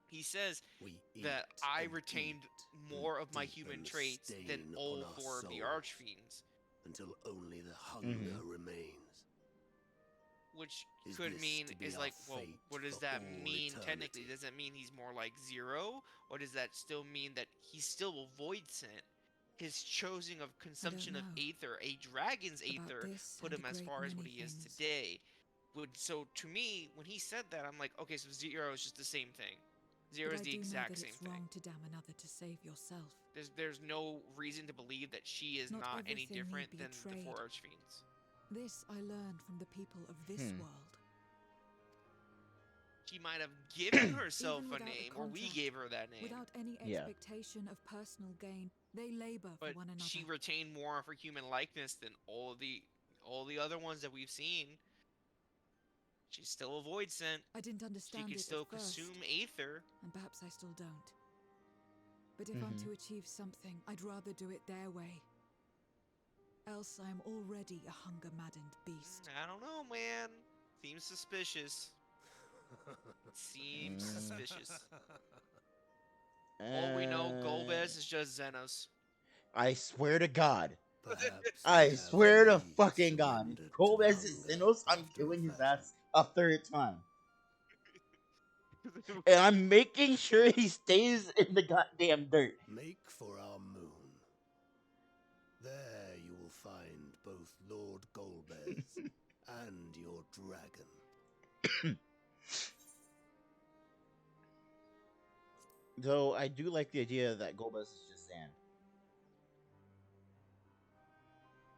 he says We that eat I and retained eat more of my deepen human the traits than stain all upon our 4 of the souls. Archfiends, until only the hunger remains. which Is could this mean to be is our like, well, fate what does for that all mean technically? eternity? Does that mean he's more like Zero, or does that still mean that he's still a void sent? His choosing of consumption of know. aether, a dragon's About aether, this put and him a as great far as what many he is things. today. So to me, when he said that, I'm like, okay, so Zero is just the same thing. Zero But is I the do know exact that same it's thing. wrong to damn another to save yourself. There's no reason to believe that she is Not not any everything need different be than a the trade. 4 Archfiends. This I learned from the people of this world. She might have given herself Even a without name, or we contract, gave her that name. Without any Yeah. expectation of personal gain, they labor But for one another. she retained more of her human likeness than all the other ones that we've seen. She's still a void sent. I didn't She understand can it still at first, consume aether. and perhaps I still don't. But if I'm Mhm. to achieve something, I'd rather do it their way. Else I'm already a hunger-maddened beast. I don't know, man. Seems suspicious. Seems suspicious. All we know, Golbez is just Xenos. I swear to God. Perhaps I they swear to have indeed fucking God. surrendered to Golbez the is hunger Xenos, of I'm the killing his fashion. ass a third time. And I'm making sure he stays in the goddamn dirt. Make for our moon. There you will find both Lord Golbez and your dragon. Though I do like the idea that Golbez is just Zan.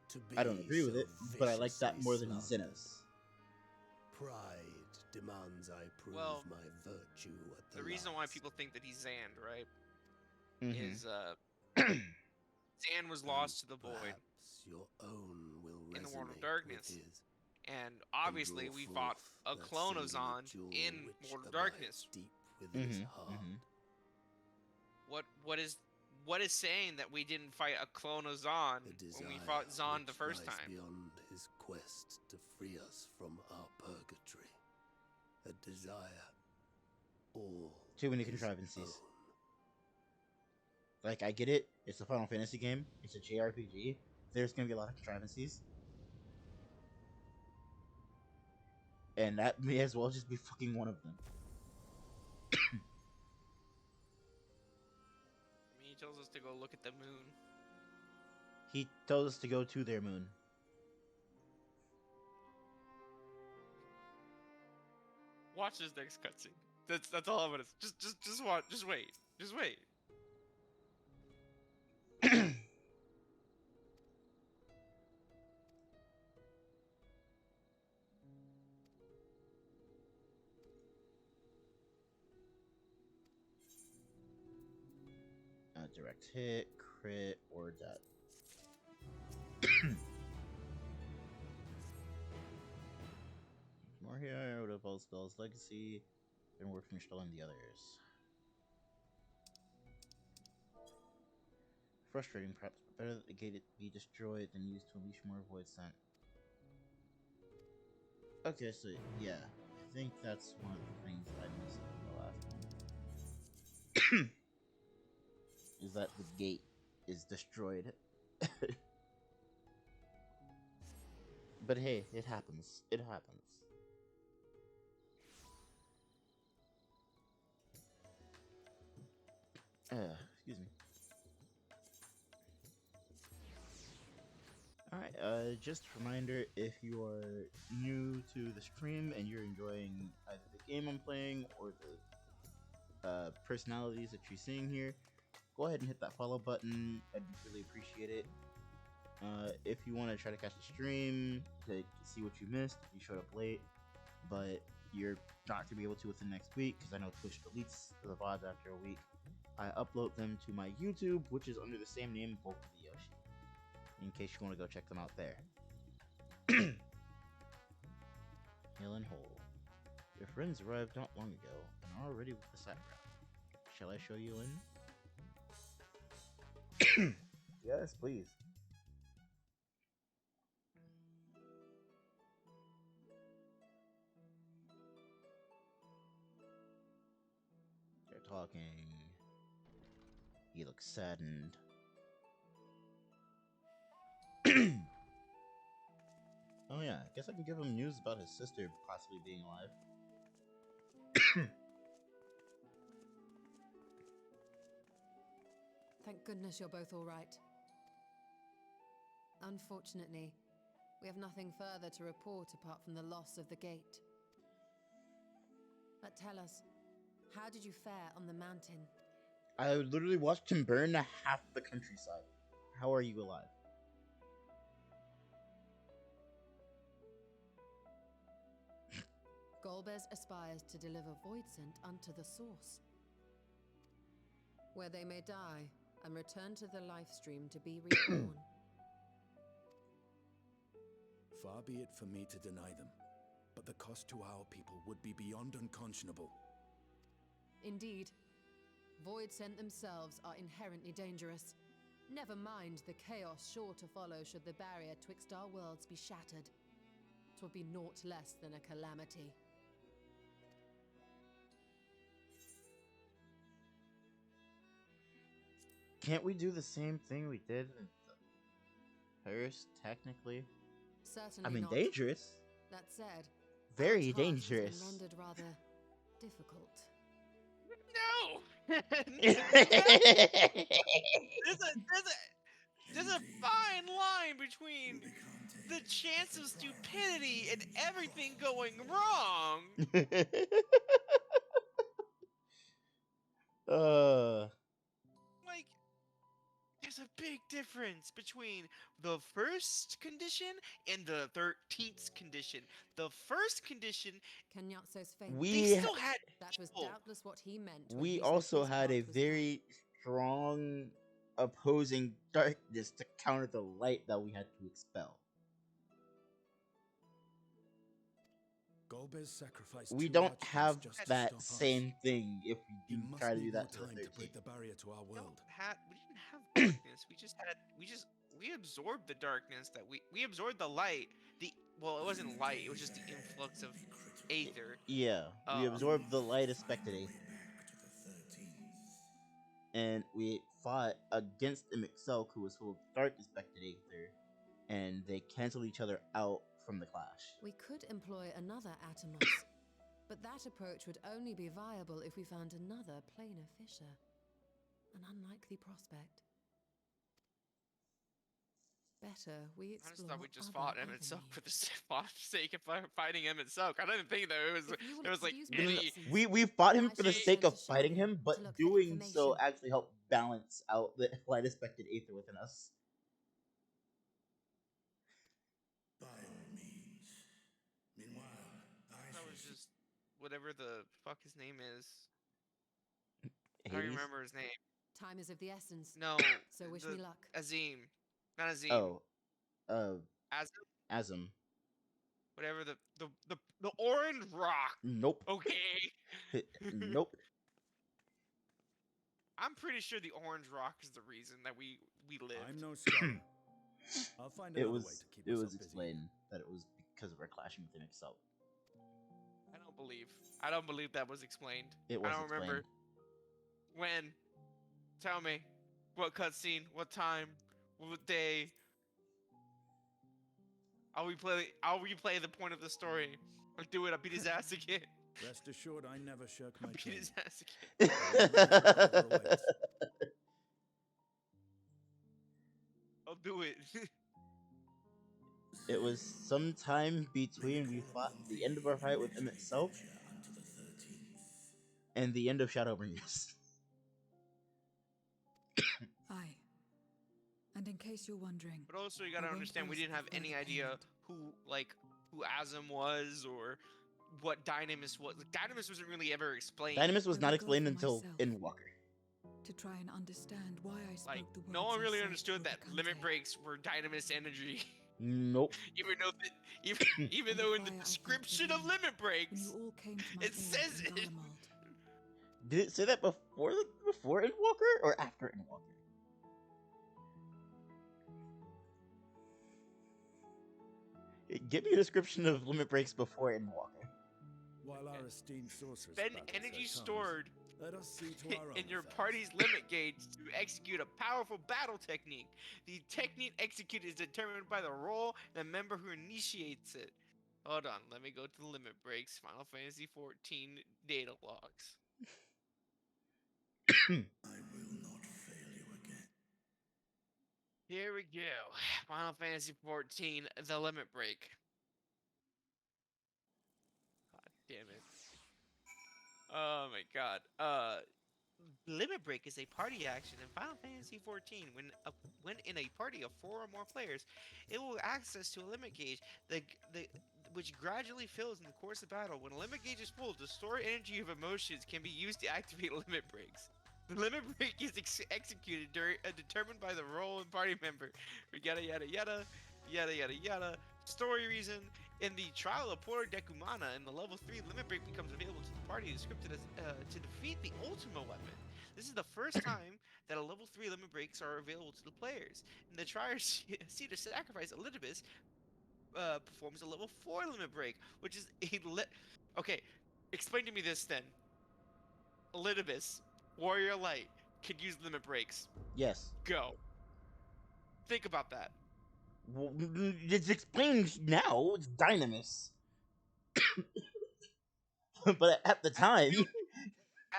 To I don't be agree with so it, but I like that more than viciously Xenos. Pride demands I prove Well, my virtue at the The reason why last. people think that he's Zand, right, Mhm. is Zand was lost to the void Perhaps your own will in the World of resonate Darkness, with his, and obviously draw we fought a forth that clone of singular Zond jewel in which World of abides Darkness. deep within his Mhm, heart. mhm. What is saying that we didn't fight a clone of Zond The when we fought desire Zond the which first lies time? beyond his quest to free us from our purgatory. A desire all Too many his contrivances. own. Like, I get it. It's a Final Fantasy game. It's a JRPG. There's gonna be a lot of contrivances. And that may as well just be fucking one of them. I mean, he tells us to go look at the moon. He told us to go to their moon. Watch this next cutscene. That's all I'm gonna. Just watch. Just wait. Just wait. Direct hit, crit, or death. More here out of all spells legacy, and we're finished installing the others. Frustrating, perhaps, but better that the gate be destroyed than used to unleash more void scent. Okay, so yeah, I think that's one of the things that I missed from the last one. Is that the gate is destroyed. But hey, it happens. It happens. Excuse me. Alright, just a reminder, if you are new to the stream and you're enjoying either the game I'm playing or the personalities that you're seeing here, go ahead and hit that follow button. I'd really appreciate it. If you want to try to catch the stream to see what you missed, if you showed up late, but you're not going to be able to within next week, because I know Twitch deletes the VODs after a week, I upload them to my YouTube, which is under the same name, Bulk of the Yoshi, in case you want to go check them out there. Hill and Hole. Your friends arrived not long ago and are already with the side route. Shall I show you in? Yes, please. They're talking. He looks saddened. Oh yeah, I guess I can give him news about his sister possibly being alive. Thank goodness you're both all right. Unfortunately, we have nothing further to report apart from the loss of the gate. But tell us, how did you fare on the mountain? I literally watched him burn half the countryside. How are you alive? Golbez aspires to deliver Voidsent unto the source, where they may die and return to the life stream to be reborn. Far be it for me to deny them, but the cost to our people would be beyond unconscionable. Indeed, Voidsent themselves are inherently dangerous. Never mind the chaos sure to follow should the barrier twixt our worlds be shattered. 'Twould be naught less than a calamity. Can't we do the same thing we did in the first, technically? Certainly I mean, not. dangerous. That said, Very our task has been dangerous. rendered rather difficult. No. There's a fine line between the chance of stupidity and everything going wrong. Like, there's a big difference between the first condition and the 13th condition. The first condition, Kenyatso's fate. We they still had That was people. doubtless what he meant. when we he said also his had a heart was very strong opposing darkness to counter the light that we had to expel. Golbez sacrificed We two don't archons have just to that stop us. same thing if we You do must try to do need that more to the time to 13th. break the barrier to our world. We didn't have darkness. We absorbed the darkness that we absorbed the light. Well, it wasn't light. It was just the influx of aether. Yeah, we absorbed the light aspected aether. And we fought against Imixelk, who was full of dark aspected aether, and they canceled each other out from the clash. We could employ another Atomos, but that approach would only be viable if we found another planar fissure. An unlikely prospect. Better we I explore just thought we just other fought Emmett Silk avenues. for the sake of fighting Emmett Silk. I didn't think that If you will there was like excuse me, any. We fought him I for the should sake send of to fighting Shadowrun him, but to look for doing so information. actually helped balance out the light aspected aether within us. By all means. Meanwhile, That was just whatever the fuck his name is. I don't Hades? remember his name. Time is of the essence. No. So wish the- me luck. Azim. Not Azim. Oh, Azim. Asm. Whatever the orange rock. Nope. Okay. Nope. I'm pretty sure the orange rock is the reason that we lived. I'm no scholar. I'll find It another was way to keep it was myself busy. explained that it was because of our clashing with Imixelk. I don't believe that was explained. It was I don't remember. When? Tell me. What cutscene? What time? What day? I'll replay the point of the story. I'll do it. I'll beat his ass again. Rest assured, I never shirk my I'll beat training. his ass again. I'll do it. It was sometime between we fought the end of our fight with Imixelk and the end of Shadowbringers. Aye. And in case you're wondering, But also, you gotta I won't understand, we ask didn't have for any further idea payment. who Azim was or what Dynamis was. Like, Dynamis wasn't really ever explained. Dynamis was I not will go explained for until myself. Endwalker. to try and understand why I spoke Like, the words no one I really said understood to that Otakante. limit breaks were Dynamis energy. Nope. even though in the description of limit breaks, When you all came to my it aid says in it. Garlemald. Did it say that before Endwalker or after Endwalker? Give me a description of limit breaks before Endwalker. While our esteemed sorceress spend battles energy their tongues, stored let us see to our own in your affairs. party's limit gauge to execute a powerful battle technique. The technique executed is determined by the role and the member who initiates it. Hold on, let me go to the limit breaks. Final Fantasy 14 data logs. I will not fail you again. Here we go. Final Fantasy 14, the limit break. God damn it. Oh my god. Limit break is a party action in Final Fantasy 14. When in a party of 4 or more players, it will access to a limit gauge which gradually fills in the course of battle. When a limit gauge is full, the stored energy of emotions can be used to activate limit breaks. The limit break is executed determined by the role and party member. Yada yada yada, yada yada yada. Story reason. In the trial of Porter Decumana, in the level 3 limit break becomes available to the party descripted as to defeat the Ultima weapon. This is the first time that a level 3 limit breaks are available to the players. In the trial, see to sacrifice Elidibus performs a level 4 limit break, which is a Okay, explain to me this then. Elidibus, Warrior Light, could use limit breaks. Yes. Go. Think about that. Well, it's explained now. It's Dynamis. But at the time,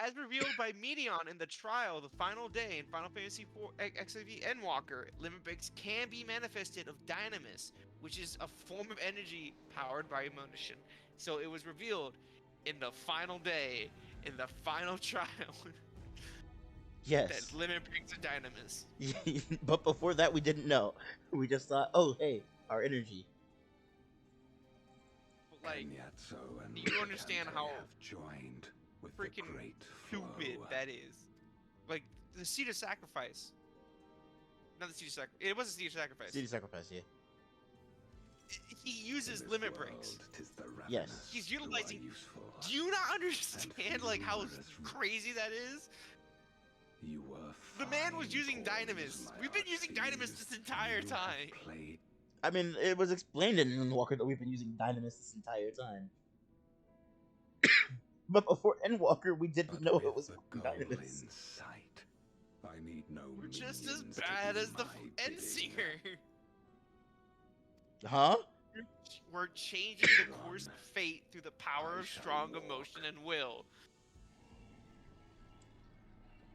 As revealed by Meteon in the trial, the final day in Final Fantasy IV XIV Endwalker, limit breaks can be manifested of Dynamis, which is a form of energy powered by emotion. So it was revealed in the final day, in the final trial, yes. that limit breaks are Dynamis. But before that, we didn't know. We just thought, oh, hey, our energy. But like, do you understand how joined with freaking the great stupid flow. that is? Like, the Seed of Sacrifice. Not the Seed of Sacrifice. It was a Seed of Sacrifice. Seed of Sacrifice, yeah. He uses limit breaks. Yes. He's utilizing. Do you not understand like how crazy that is? You were the man was using Dynamis. We've been using Dynamis this entire time. I mean, it was explained in Endwalker that we've been using Dynamis this entire time. But before Endwalker, we didn't know it was Dynamis. I need no We're just as bad as the Endsinger. Huh? We're changing the course of fate through the power of strong emotion and will.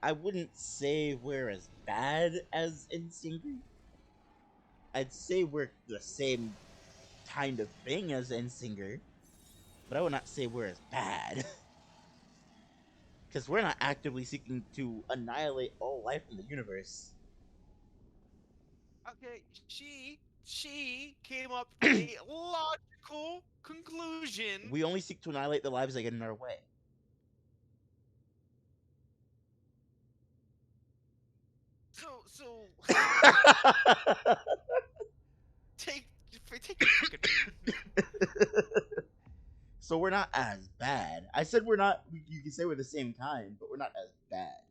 I wouldn't say we're as bad as Endsinger. I'd say we're the same kind of thing as Endsinger, but I would not say we're as bad. Because we're not actively seeking to annihilate all life in the universe. Okay, she came up with a logical conclusion. We only seek to annihilate the lives that get in our way. So take a fucking So we're not as bad. I said we're not. You can say we're the same kind, but we're not as bad.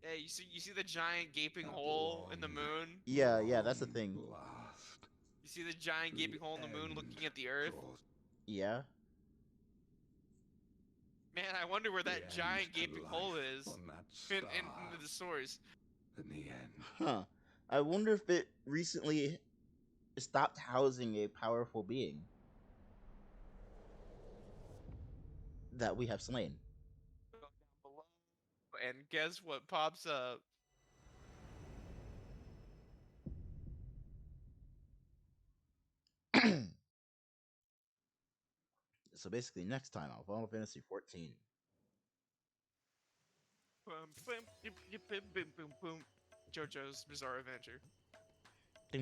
Hey, you see the giant gaping hole in the moon? Yeah, that's the thing. You see the giant gaping hole in the moon looking at the Earth? Yeah. Man, I wonder where that giant gaping hole is in the source. In the end. Huh. I wonder if it recently stopped housing a powerful being that we have slain. And guess what pops up? So basically, next time on Final Fantasy 14. JoJo's Bizarre Adventure. Well,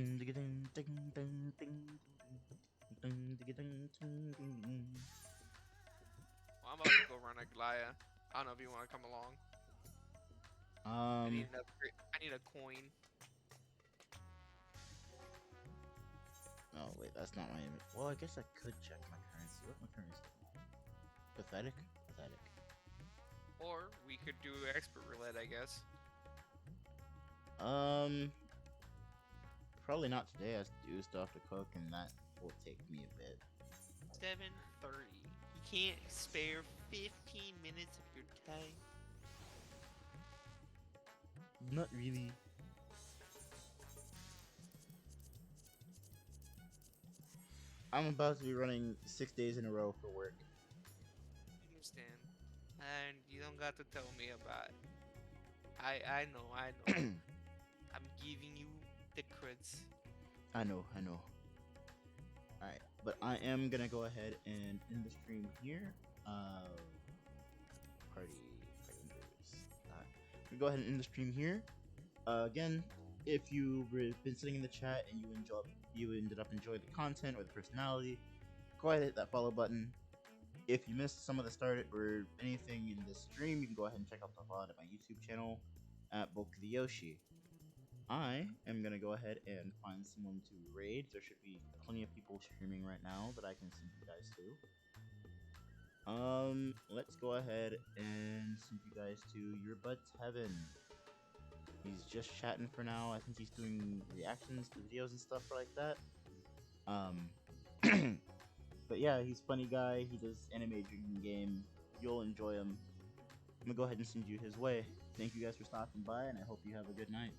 I'm about to go run a Glaya. I don't know if you want to come along. I need a coin. Oh wait, that's not my image. Well, I guess I could check my currency. What's my currency? Pathetic? Pathetic. Or we could do expert roulette, I guess. Probably not today. I do still have to cook, and that will take me a bit. 7:30. You can't spare 15 minutes of your time. Not really. I'm about to be running 6 days in a row for work. I understand. And you don't got to tell me about it. I know. I'm giving you the creds. I know. Alright, but I am gonna go ahead and end the stream here. Party members. I'm gonna go ahead and end the stream here. Again, if you've been sitting in the chat and you ended up enjoying the content or the personality, go ahead and hit that follow button. If you missed some of the start or anything in this stream, you can go ahead and check out the VOD at my YouTube channel at Boku the Yoshi. I am gonna go ahead and find someone to raid. There should be plenty of people streaming right now that I can send you guys to. Let's go ahead and send you guys to Your Butt's Heaven. He's just chatting for now. I think he's doing reactions to videos and stuff like that. But yeah, he's a funny guy. He does anime drinking game. You'll enjoy him. I'm gonna go ahead and send you his way. Thank you guys for stopping by, and I hope you have a good night.